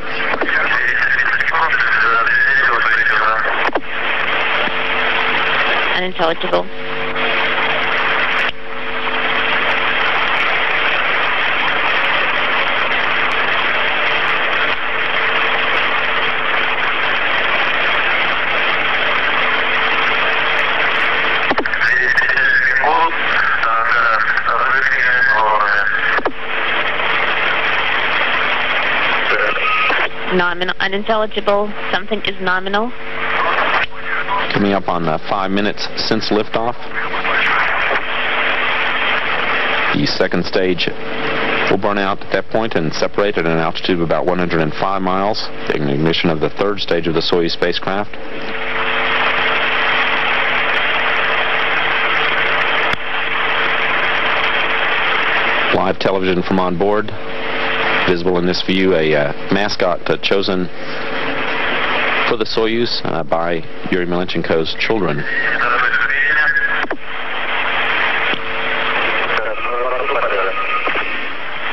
Unintelligible. Nominal, unintelligible. Something is nominal. Coming up on 5 minutes since liftoff. The second stage will burn out at that point and separate at an altitude of about 105 miles. The ignition of the third stage of the Soyuz spacecraft. Live television from on board. Visible in this view, a mascot chosen for the Soyuz by Yuri Malenchenko's children.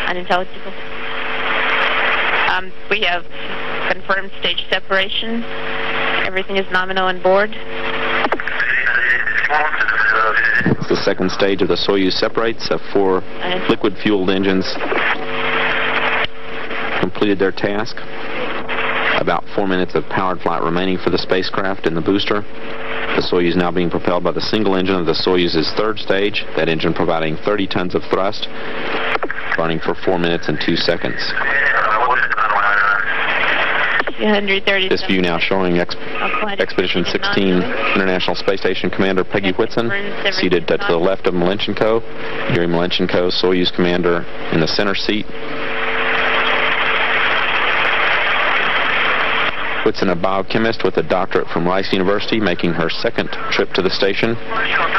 Unintelligible. We have confirmed stage separation. Everything is nominal on board. The second stage of the Soyuz separates. 4 liquid-fueled engines completed their task. About 4 minutes of powered flight remaining for the spacecraft in the booster. The Soyuz now being propelled by the single engine of the Soyuz's third stage, that engine providing 30 tons of thrust, running for 4 minutes and 2 seconds. This view now showing Expedition 16 International Space Station Commander Peggy Whitson, seated to the left of Malenchenko. Yuri Malenchenko, Soyuz Commander, in the center seat. Whitson, a biochemist with a doctorate from Rice University, making her second trip to the station,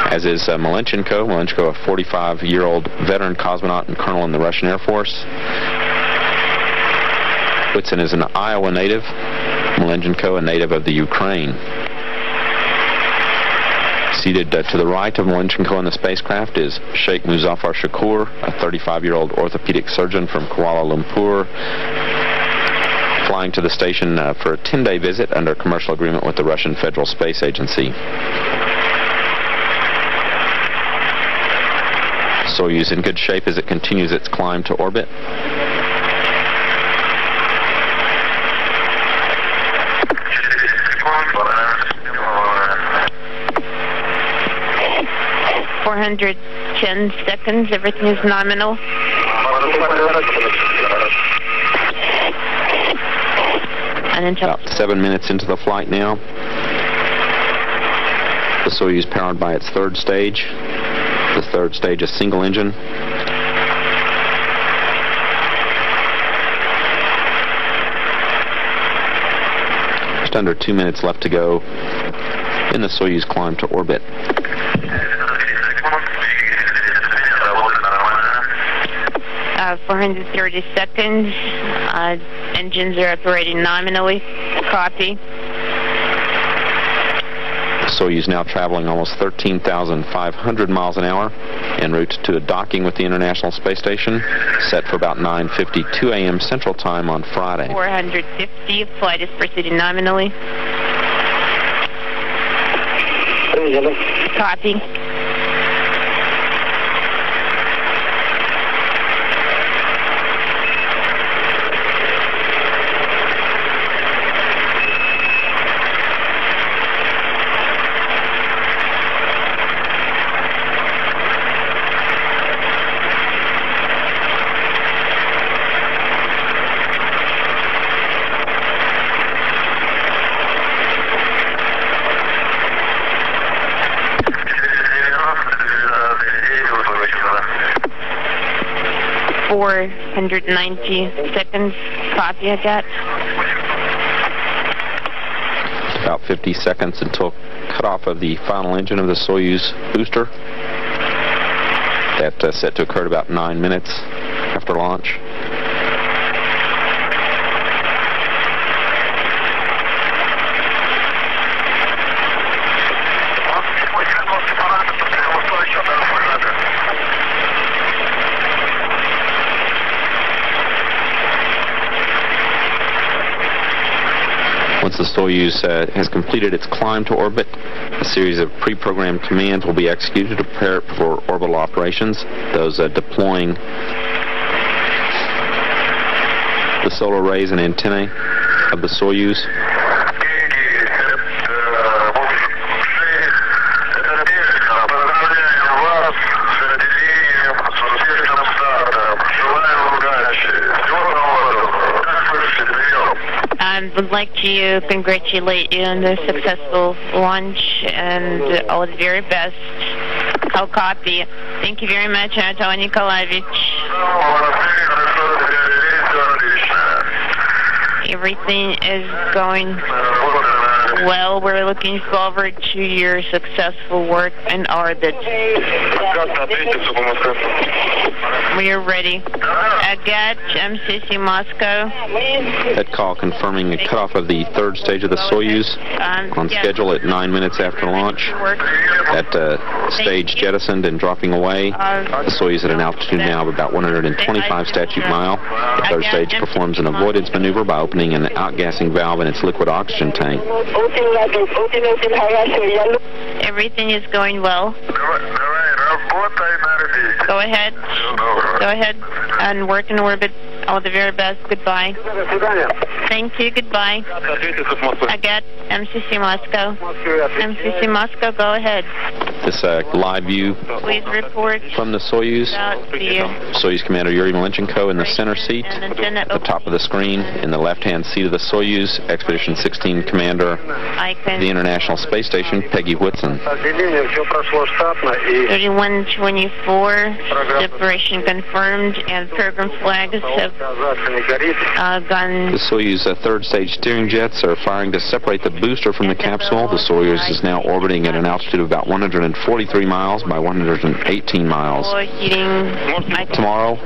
as is Malenchenko. Malenchenko, a 45-year-old veteran cosmonaut and colonel in the Russian Air Force. Whitson is an Iowa native. Malenchenko, a native of the Ukraine. Seated to the right of Malenchenko in the spacecraft is Sheikh Muzaffar Shakur, a 35-year-old orthopedic surgeon from Kuala Lumpur, flying to the station for a 10-day visit under a commercial agreement with the Russian Federal Space Agency. Soyuz in good shape as it continues its climb to orbit. .410 seconds. Everything is nominal. About 7 minutes into the flight now. The Soyuz powered by its third stage. The third stage, a single engine. Just under 2 minutes left to go in the Soyuz climb to orbit. Uh, 430 seconds. Engines are operating nominally. Copy. Soyuz now traveling almost 13,500 miles an hour en route to a docking with the International Space Station, set for about 9:52 a.m. Central Time on Friday. 450. Flight is proceeding nominally. Copy. 490 seconds. Copy, Agat. About 50 seconds until cutoff of the final engine of the Soyuz booster. That's set to occur at about 9 minutes after launch. Once the Soyuz has completed its climb to orbit, a series of pre-programmed commands will be executed to prepare it for orbital operations. Those deploying the solar arrays and antennae of the Soyuz. I would like to congratulate you on the successful launch and all the very best. I'll copy. Thank you very much, Anatoly Nikolaevich. Everything is going well. We're looking forward to your successful work in orbit. We are ready. Agat, MCC Moscow. That call confirming the cutoff of the third stage of the Soyuz on schedule at 9 minutes after launch. That stage jettisoned and dropping away. The Soyuz at an altitude now of about 125 statute mile. The third stage performs an avoidance maneuver by opening an outgassing valve in its liquid oxygen tank. Everything is going well. Go ahead. Go ahead and work in orbit. All the very best. Goodbye. Thank you. Goodbye. Agat, MCC Moscow. MCC Moscow, go ahead. This live view from the Soyuz. Soyuz Commander Yuri Malenchenko in the center seat. At the top of the screen, in the left-hand seat of the Soyuz, Expedition 16 Commander of the International Space Station, Peggy Whitson. 3124, separation confirmed, and program flags have gone. The Soyuz third stage steering jets are firing to separate the booster from the capsule. The Soyuz is now orbiting at an altitude of about 143 miles by 118 miles. Tomorrow,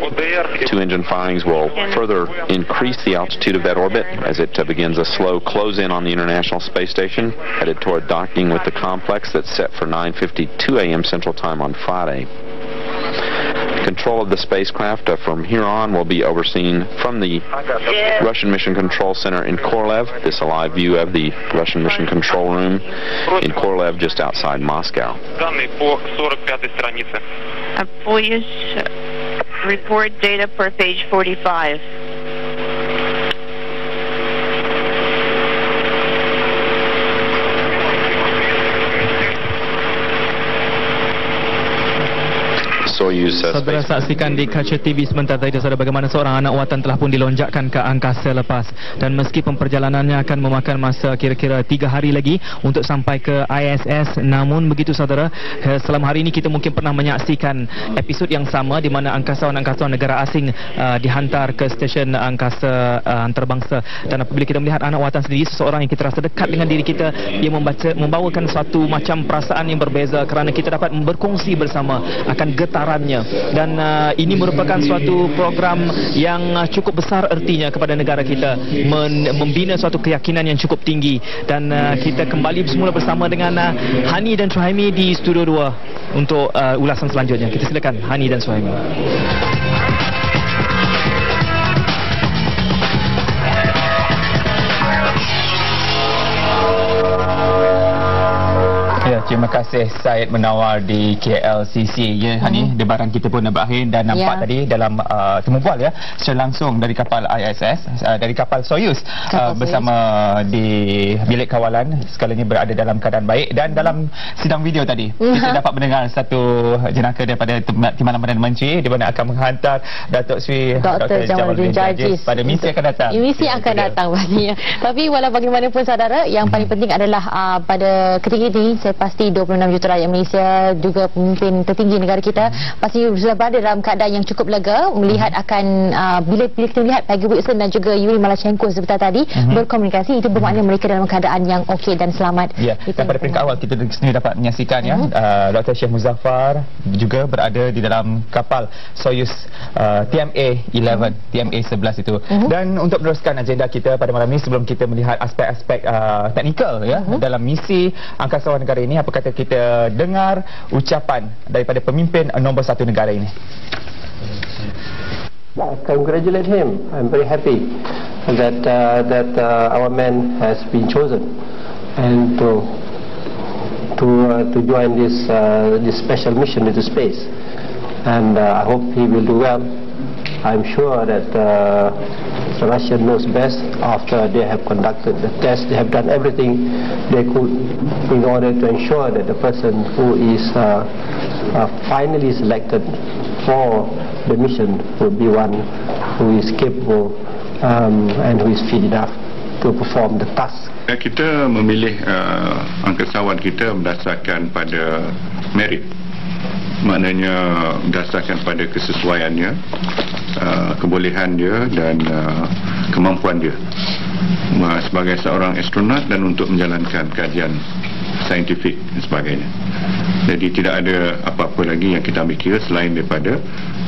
two engine firings will further increase the altitude of that orbit as it begins a slow close-in on the International Space Station, headed toward docking with the complex that's set for 9:52 a.m. Central Time on Friday. Control of the spacecraft from here on will be overseen from the Russian Mission Control Center in Korolev. This is a live view of the Russian Mission Control Room in Korolev, just outside Moscow. Please report data per page 45. Soyuz saudara saksikan di kaca TV sebentar tadi saudara bagaimana seorang anak watan telah pun dilonjakkan ke angkasa lepas, dan meskipun perjalanannya akan memakan masa kira-kira 3 hari lagi untuk sampai ke ISS, namun begitu saudara, selama hari ini kita mungkin pernah menyaksikan episod yang sama di mana angkasawan-angkasawan negara asing dihantar ke stesen angkasa antarabangsa, dan apabila kita melihat anak watan sendiri, seseorang yang kita rasa dekat dengan diri kita, dia membawakan suatu macam perasaan yang berbeza kerana kita dapat berkongsi bersama akan getarannya, dan ini merupakan suatu program yang cukup besar ertinya kepada negara kita, membina suatu keyakinan yang cukup tinggi, dan kita kembali semula bersama dengan Hani dan Suhaimi di Studio 2 untuk ulasan selanjutnya. Kita silakan Hani dan Suhaimi. Ya, terima kasih Syed menawar di KLCC. Ya, Hani, debaran kita pun dah berakhir dan nampak tadi dalam temu bual ya, secara langsung dari kapal ISS, dari kapal Soyuz bersama di bilik kawalan, segalanya berada dalam keadaan baik, dan dalam sidang video tadi kita dapat mendengar satu jenaka daripada Timbalan Perdana Menteri di mana akan menghantar Datuk Seri Dr. Jamaluddin Jarjis pada misi akan datang. Misi akan datang pastinya. Tapi walau bagaimanapun saudara, yang paling penting adalah pada ketika ini saya pasti pasti 26 juta rakyat Malaysia juga pemimpin tertinggi negara kita pasti sudah berada dalam keadaan yang cukup lega melihat akan bila kita melihat Peggy Whitson dan juga Yuri Malachenko sebentar tadi berkomunikasi, itu bermakna mereka dalam keadaan yang okey dan selamat. Ya, dan pada peringkat awal kita sendiri dapat menyaksikan Dr. Sheikh Muzaffar juga berada di dalam kapal Soyuz TMA-11, TMA-11 itu. Dan untuk meneruskan agenda kita pada malam ini, sebelum kita melihat aspek-aspek teknikal dalam misi angkasawan negara ini, apa kata kita dengar ucapan daripada pemimpin nombor 1 negara ini. I congratulate him. I'm very happy that our man has been chosen and to join this special mission into space. And I hope he will do well. I'm sure that Russia knows best after they have conducted the test. They have done everything they could in order to ensure that the person who is finally selected for the mission will be one who is capable and who is fit enough to perform the task. Kita memilih angkasawan kita berdasarkan pada merit. Maknanya berdasarkan pada kesesuaiannya, kebolehan dia dan kemampuan dia sebagai seorang astronaut dan untuk menjalankan kajian saintifik dan sebagainya. Jadi tidak ada apa-apa lagi yang kita ambil kira selain daripada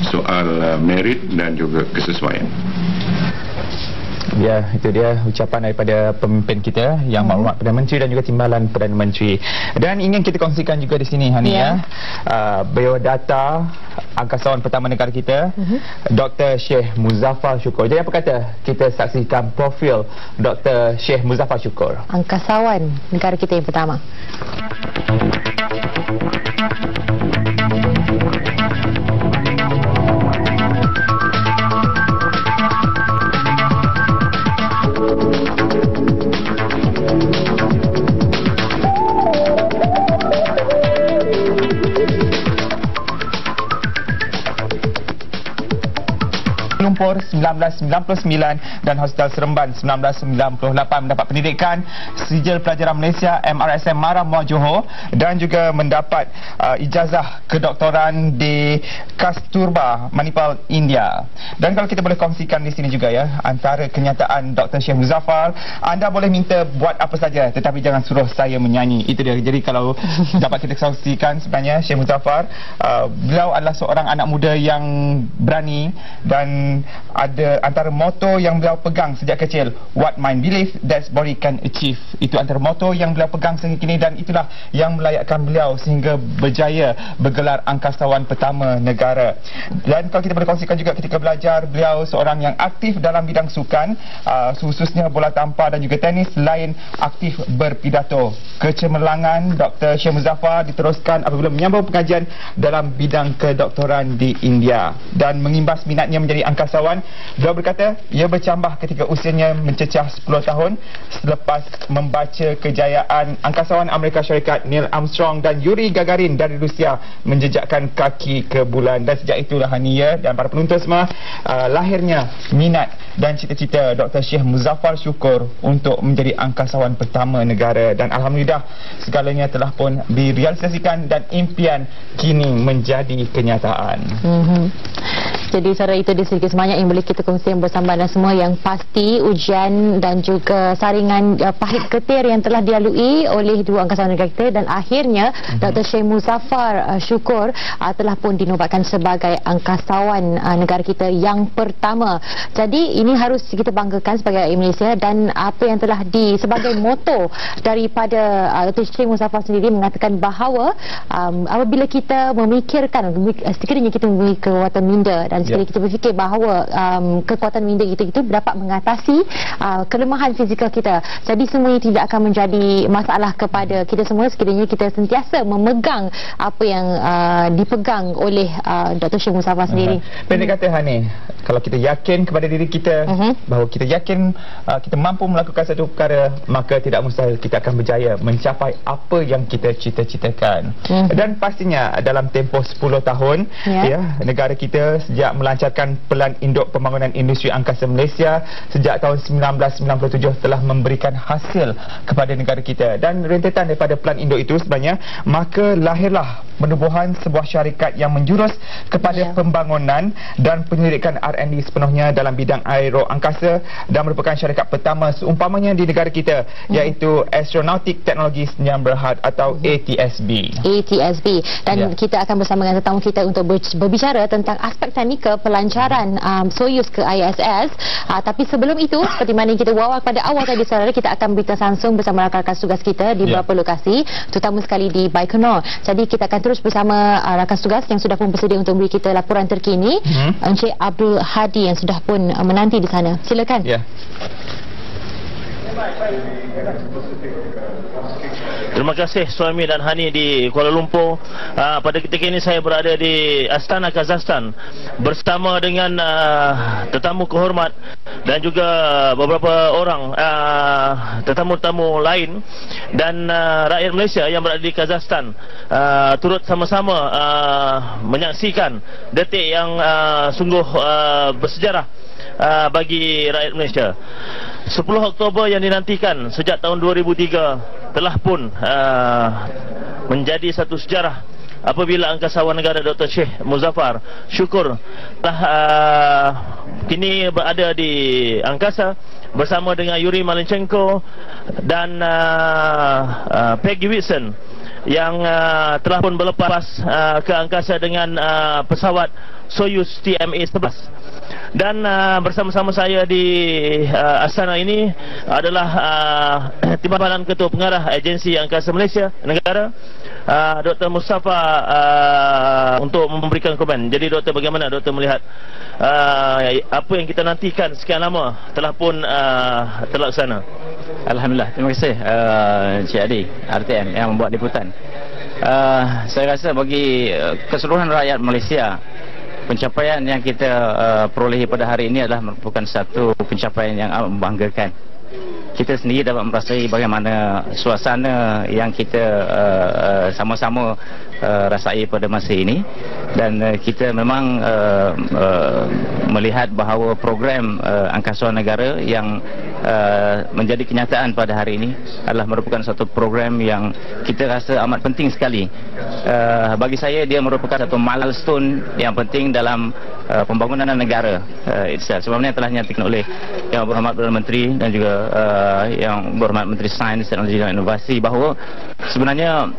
soal merit dan juga kesesuaian. Ya, itu dia ucapan daripada pemimpin kita yang maklumat Perdana Menteri dan juga timbalan Perdana Menteri. Dan ingin kita kongsikan juga di sini Hani biodata angkasawan pertama negara kita, Dr. Sheikh Muzaffar Shukor. Jadi apa kata kita saksikan profil Dr. Sheikh Muzaffar Shukor, angkasawan negara kita yang pertama. Lumpur 1999 dan Hostel Seremban 1998 mendapat pendidikan Sijil Pelajaran Malaysia MRSM Mara Muar Johor dan juga mendapat ijazah kedoktoran di Kasturba Manipal India. Dan kalau kita boleh kongsikan di sini juga antara kenyataan Dr. Sheikh Muzaffar, anda boleh minta buat apa saja tetapi jangan suruh saya menyanyi. Itu dia. Jadi kalau dapat kita kongsikan sebenarnya Sheikh Muzaffar, beliau adalah seorang anak muda yang berani dan ada antara moto yang beliau pegang sejak kecil, what mind believe that body can achieve. Itu antara moto yang beliau pegang sehingga kini dan itulah yang melayakkan beliau sehingga berjaya bergelar angkasawan pertama negara. Dan kalau kita boleh kongsikan juga ketika belajar, beliau seorang yang aktif dalam bidang sukan, khususnya bola tampar dan juga tenis, selain aktif berpidato. Kecemerlangan Dr. Sheikh Muzaffar diteruskan apabila menyambung pengajian dalam bidang kedoktoran di India dan mengimbas minatnya menjadi angkasawan. Beliau berkata ia bercambah ketika usianya mencecah 10 tahun selepas membaca kejayaan angkasawan Amerika Syarikat Neil Armstrong dan Yuri Gagarin dari Rusia menjejakkan kaki ke bulan. Dan sejak itulah Hania dan para penonton semua lahirnya minat dan cita-cita Dr. Sheikh Muzaffar Shukor untuk menjadi angkasawan pertama negara. Dan alhamdulillah segalanya telah pun direalisasikan dan impian kini menjadi kenyataan. Jadi cara itu di sedikit sebanyak yang boleh kita kongsikan bersama dan semua yang pasti ujian dan juga saringan pahit ketir yang telah dilalui oleh dua angkasawan negara kita dan akhirnya Dr. Sheikh Muzaffar Shukor telah pun dinobatkan sebagai angkasawan negara kita yang pertama. Jadi ini harus kita banggakan sebagai rakyat Malaysia dan apa yang telah sebagai moto daripada Dr. Sheikh Muzaffar sendiri mengatakan bahawa apabila kita memikirkan sekiranya kita memiliki kekuatan minda dan sekiranya kita berfikir bahawa kekuatan minda kita itu dapat mengatasi kelemahan fizikal kita. Jadi semua ini tidak akan menjadi masalah kepada kita semua sekiranya kita sentiasa memegang apa yang dipegang oleh Dr. Sheikh Muzaffar sendiri. Pendek kata Hani, kalau kita yakin kepada diri kita bahawa kita yakin kita mampu melakukan satu perkara, maka tidak mustahil kita akan berjaya mencapai apa yang kita cita-citakan. Dan pastinya dalam tempoh 10 tahun negara kita sejak melancarkan Pelan Induk Pembangunan Industri Angkasa Malaysia sejak tahun 1997 telah memberikan hasil kepada negara kita. Dan rentetan daripada Pelan Induk itu sebenarnya, maka lahirlah penubuhan sebuah syarikat yang menjurus kepada pembangunan dan penyelidikan R&D sepenuhnya dalam bidang aero angkasa dan merupakan syarikat pertama seumpamanya di negara kita, iaitu Astronautic Technology Senyam Berhad atau ATSB. Dan kita akan bersama dengan tetamu kita untuk berbicara tentang aspek teknikal pelancaran Soyuz ke ISS. Tapi sebelum itu, seperti mana yang kita wawak pada awal tadi, saudara, kita akan berbicara langsung bersama rakan tugas kita di beberapa lokasi, terutama sekali di Baikonur. Jadi kita akan terus bersama rakan tugas yang sudah pun bersedia untuk beri kita laporan terkini. Encik Abdul Hadi yang sudah pun menanti di sana. Silakan. Terima kasih Suami dan Hani di Kuala Lumpur. Pada ketika ini saya berada di Astana, Kazakhstan bersama dengan tetamu kehormat dan juga beberapa orang tetamu-tetamu lain dan rakyat Malaysia yang berada di Kazakhstan turut sama-sama menyaksikan detik yang sungguh bersejarah bagi rakyat Malaysia. 10 Oktober yang dinantikan sejak tahun 2003 telah pun menjadi satu sejarah apabila angkasawan negara Dr. Sheikh Muzaffar Syukur telah kini berada di angkasa bersama dengan Yuri Malenchenko dan Peggy Whitson yang telah pun berlepas ke angkasa dengan pesawat Soyuz TMA-11. Dan bersama-sama saya di Astana ini adalah Timbalan Ketua Pengarah Agensi Angkasa Malaysia Negara, Dr. Mustafa, untuk memberikan komen. Jadi Dr., bagaimana Dr. melihat apa yang kita nantikan sekian lama telah pun terlaksana? Alhamdulillah, terima kasih Encik Adi, RTM yang membuat liputan. Saya rasa bagi keseluruhan rakyat Malaysia, pencapaian yang kita perolehi pada hari ini adalah merupakan satu pencapaian yang amat membanggakan. Kita sendiri dapat merasai bagaimana suasana yang kita sama-sama rasai pada masa ini, dan kita memang melihat bahawa program angkasa negara yang menjadi kenyataan pada hari ini adalah merupakan satu program yang kita rasa amat penting sekali. Bagi saya dia merupakan satu milestone yang penting dalam pembangunan negara sebabnya telah dinyatakan oleh Yang Berhormat Perdana Menteri dan juga Yang Berhormat Menteri Sains, Teknologi dan Inovasi bahawa sebenarnya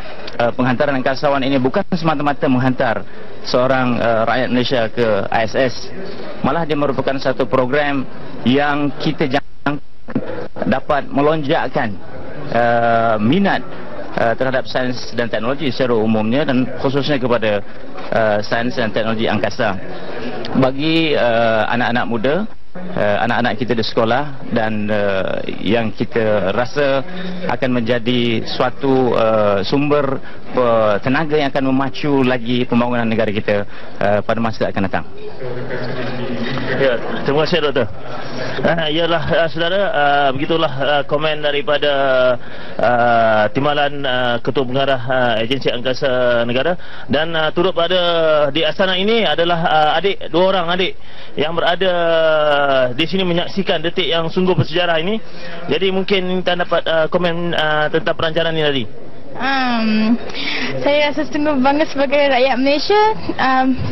penghantaran angkasawan ini bukan semata-mata menghantar seorang rakyat Malaysia ke ISS, malah dia merupakan satu program yang kita dapat melonjakkan minat terhadap sains dan teknologi secara umumnya dan khususnya kepada sains dan teknologi angkasa bagi anak-anak muda, anak-anak kita di sekolah, dan yang kita rasa akan menjadi suatu sumber tenaga yang akan memacu lagi pembangunan negara kita pada masa akan datang. Ya, terima kasih Doktor. Ialah saudara, begitulah komen daripada Timbalan Ketua Pengarah Agensi Angkasa Negara. Dan turut pada di Astana ini adalah dua orang adik yang berada di sini menyaksikan detik yang sungguh bersejarah ini. Jadi mungkin kita dapat komen tentang perancangan ini tadi. Saya rasa sungguh bangga sebagai rakyat Malaysia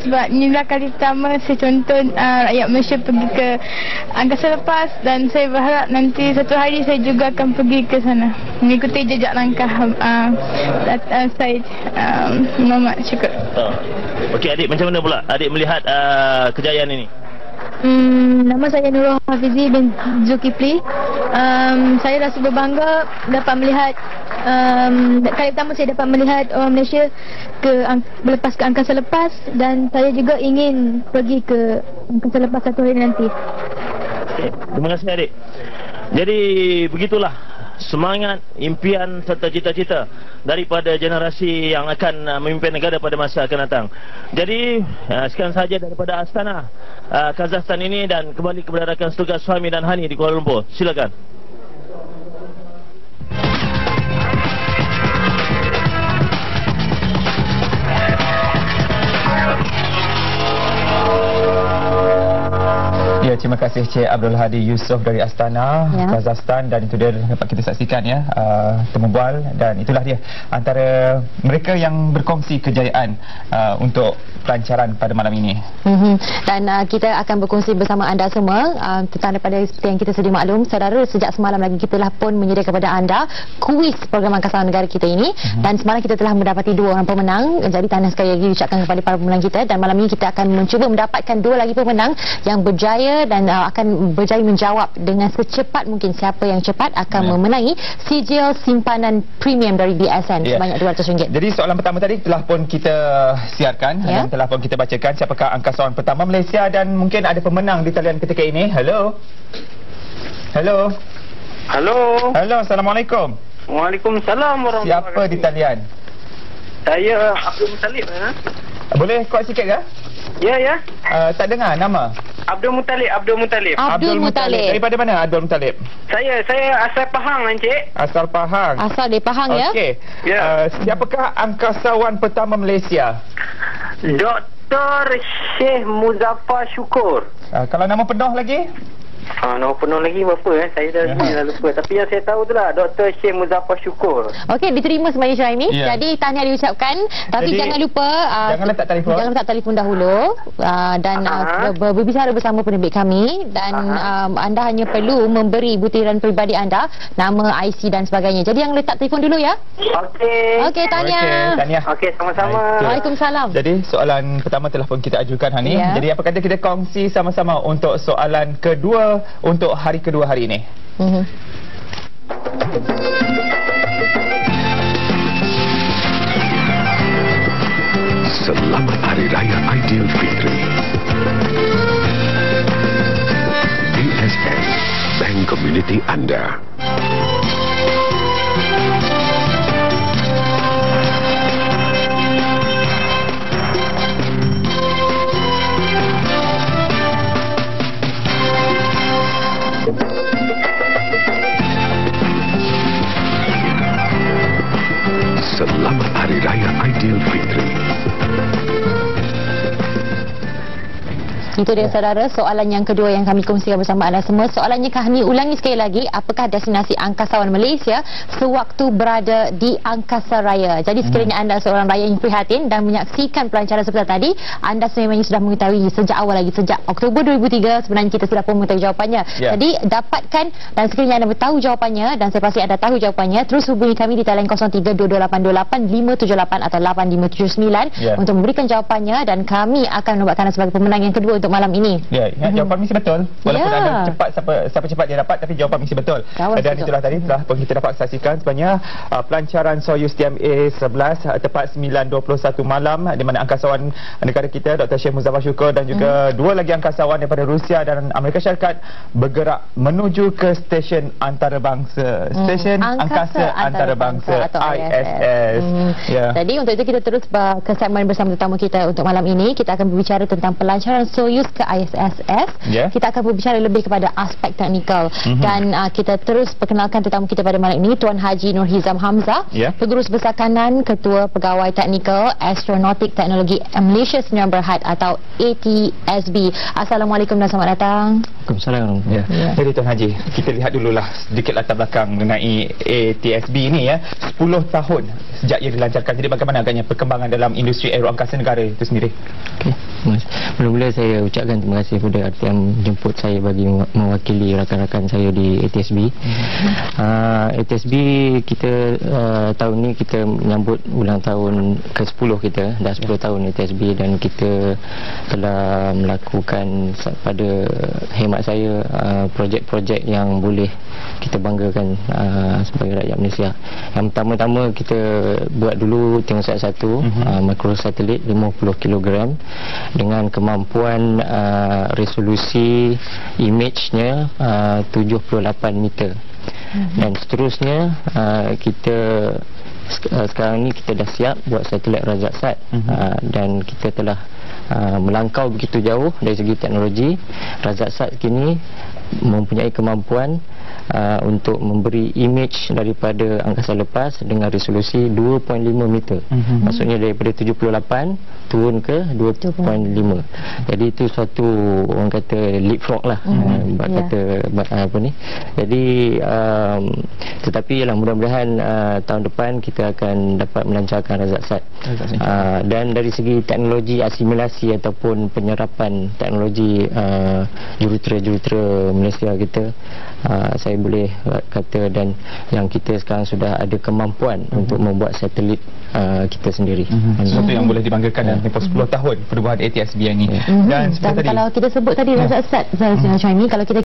sebab inilah kali pertama saya tonton rakyat Malaysia pergi ke angkasa lepas, dan saya berharap nanti satu hari saya juga akan pergi ke sana mengikuti jejak langkah Syed Muhammad Syukur. Okey adik, macam mana pula adik melihat kejayaan ini? Nama saya Nurul Hafizi bin Zulkifli. Saya rasa berbangga dapat melihat kali pertama saya dapat melihat orang Malaysia berlepas ke angkasa lepas, dan saya juga ingin pergi ke angkasa lepas satu hari nanti. Terima kasih adik. Jadi begitulah semangat, impian serta cita-cita daripada generasi yang akan memimpin negara pada masa akan datang. Jadi sekian sahaja daripada Astana Kazakhstan ini, dan kembali kepada rakan setugas Suami dan Hani di Kuala Lumpur. Silakan. Ya, terima kasih Cik Abdul Hadi Yusof dari Astana, Kazakhstan, dan itu dia dapat kita saksikan ya, temu bual, dan itulah dia antara mereka yang berkongsi kejayaan untuk pelancaran pada malam ini. Dan kita akan berkongsi bersama anda semua tentang daripada seperti yang kita sedia maklum, saudara, sejak semalam lagi kita telah pun menyediakan kepada anda kuis program angkasa negara kita ini, dan semalam kita telah mendapati 2 orang pemenang. Jadi tahniah sekali lagi ucapkan kepada para pemenang kita, dan malam ini kita akan mencuba mendapatkan 2 lagi pemenang yang berjaya dan akan berjaya menjawab dengan secepat mungkin. Siapa yang cepat akan memenangi sijil simpanan premium dari BSN sebanyak RM200. Jadi soalan pertama tadi telah pun kita siarkan dan telah pun kita bacakan siapakah angkasawan pertama Malaysia, dan mungkin ada pemenang di talian ketika ini. Halo. Halo. Halo. Halo, Assalamualaikum. Waalaikumsalam warahmatullahi wabarakatuh. Siapa di talian? Saya Abdul Muttalib. Boleh kuat sikit ke? Ya. Tak dengar nama. Abdul Muttalib. Abdul Muttalib. Daripada mana Abdul Muttalib? Saya asal Pahang, Encik. Asal Pahang. Asal dari Pahang ya? Okey. Siapakah angkasawan pertama Malaysia? Dr. Syekh Muzaffar Syukur. Kalau nama penuh lagi? Nama penuh lagi berapa saya dah lupa. Tapi yang saya tahu itulah Dr. Syekh Muzaffar Syukur. Okey, diterima sebenarnya ini. Jadi tahniah diucapkan. Tapi jangan lupa jangan letak telefon dahulu dan berbicara bersama penerbit kami, dan anda hanya perlu memberi butiran peribadi anda, nama, IC dan sebagainya. Jadi yang letak telefon dulu ya. Okey, tahniah. Okey, sama-sama. Waalaikumsalam. Jadi soalan pertama telah pun kita ajukan Hani. Jadi apa kata kita kongsi sama-sama untuk soalan kedua untuk hari kedua hari ini. Selamat Hari Raya Aidilfitri. BSN, bank community anda. Selamat Hari Raya Aidilfitri. Itu dia saudara, soalan yang kedua yang kami kongsikan bersama anda semua. Soalannya kami ulangi sekali lagi, apakah destinasi angkasawan Malaysia sewaktu berada di angkasa raya? Jadi sekiranya anda seorang rakyat yang prihatin dan menyaksikan pelancaran seperti tadi, anda sebenarnya sudah mengetahui sejak awal lagi, sejak Oktober 2003 sebenarnya kita sudah pun mengetahui jawapannya. Jadi dapatkan, dan sekiranya anda tahu jawapannya, dan saya pasti anda tahu jawapannya, terus hubungi kami di talian 032288 578 atau 8579 untuk memberikan jawapannya, dan kami akan menempatkan sebagai pemenang yang kedua untuk malam ini. Ya, jawapan mesti betul. Walaupun anda cepat, siapa cepat dia dapat, tapi jawapan mesti betul. Dan itulah tadi telah kita dapat saksikan sebenarnya pelancaran Soyuz TMA-11 tepat 9.21 malam, di mana angkasawan negara kita Dr. Syekh Muzaffar Syukur dan juga 2 lagi angkasawan daripada Rusia dan Amerika Syarikat bergerak menuju ke stesen antarabangsa, stesen angkasa antarabangsa atau ISS. Jadi untuk itu kita terus ke segmen bersama tetamu kita untuk malam ini. Kita akan berbicara tentang pelancaran Soyuz ke ISS. Kita akan berbicara lebih kepada aspek teknikal, dan kita terus perkenalkan tetamu kita pada malam ini, Tuan Haji Nur Hizam Hamzah, Pengurus Besar Kanan, Ketua Pegawai Teknikal Astronautik Teknologi Malaysia Sdn Bhd atau ATSB. Assalamualaikum dan selamat datang. Waalaikumsalam. Jadi Tuan Haji, kita lihat dululah sedikit latar belakang mengenai ATSB ini 10 tahun sejak ia dilancarkan. Jadi bagaimana agaknya perkembangan dalam industri aeroangkasa negara itu sendiri? Mula-mula saya ucapkan terima kasih kepada RTM jemput saya bagi mewakili rakan-rakan saya di ATSB. ATSB kita tahun ni kita menyambut ulang tahun ke-10 kita, dah 10 tahun ATSB, dan kita telah melakukan pada hemat saya projek-projek yang boleh kita banggakan sebagai rakyat Malaysia. Yang pertama-tama kita buat dulu Tengok 1 microsatelit 50 kg dengan kemampuan resolusi image-nya 78 meter. Dan seterusnya kita sekarang ni kita dah siap buat satelit Razatsat, dan kita telah melangkau begitu jauh dari segi teknologi. Razatsat kini mempunyai kemampuan untuk memberi image daripada angkasa lepas dengan resolusi 2.5 meter. Maksudnya daripada 78 turun ke 2.5. Jadi itu suatu orang kata leapfrog lah, kata apa ni. Jadi tetapi ialah mudah-mudahan tahun depan kita akan dapat melancarkan Razak-Sat. Dan dari segi teknologi asimilasi ataupun penyerapan teknologi jurutera Malaysia kita, saya boleh kata dan yang kita sekarang sudah ada kemampuan untuk membuat satelit kita sendiri. Sesuatu yang boleh dibanggakan dalam tempoh 10 tahun perubahan ATSB ini. Dan kalau kita sebut tadi Razak-Sat, kalau kita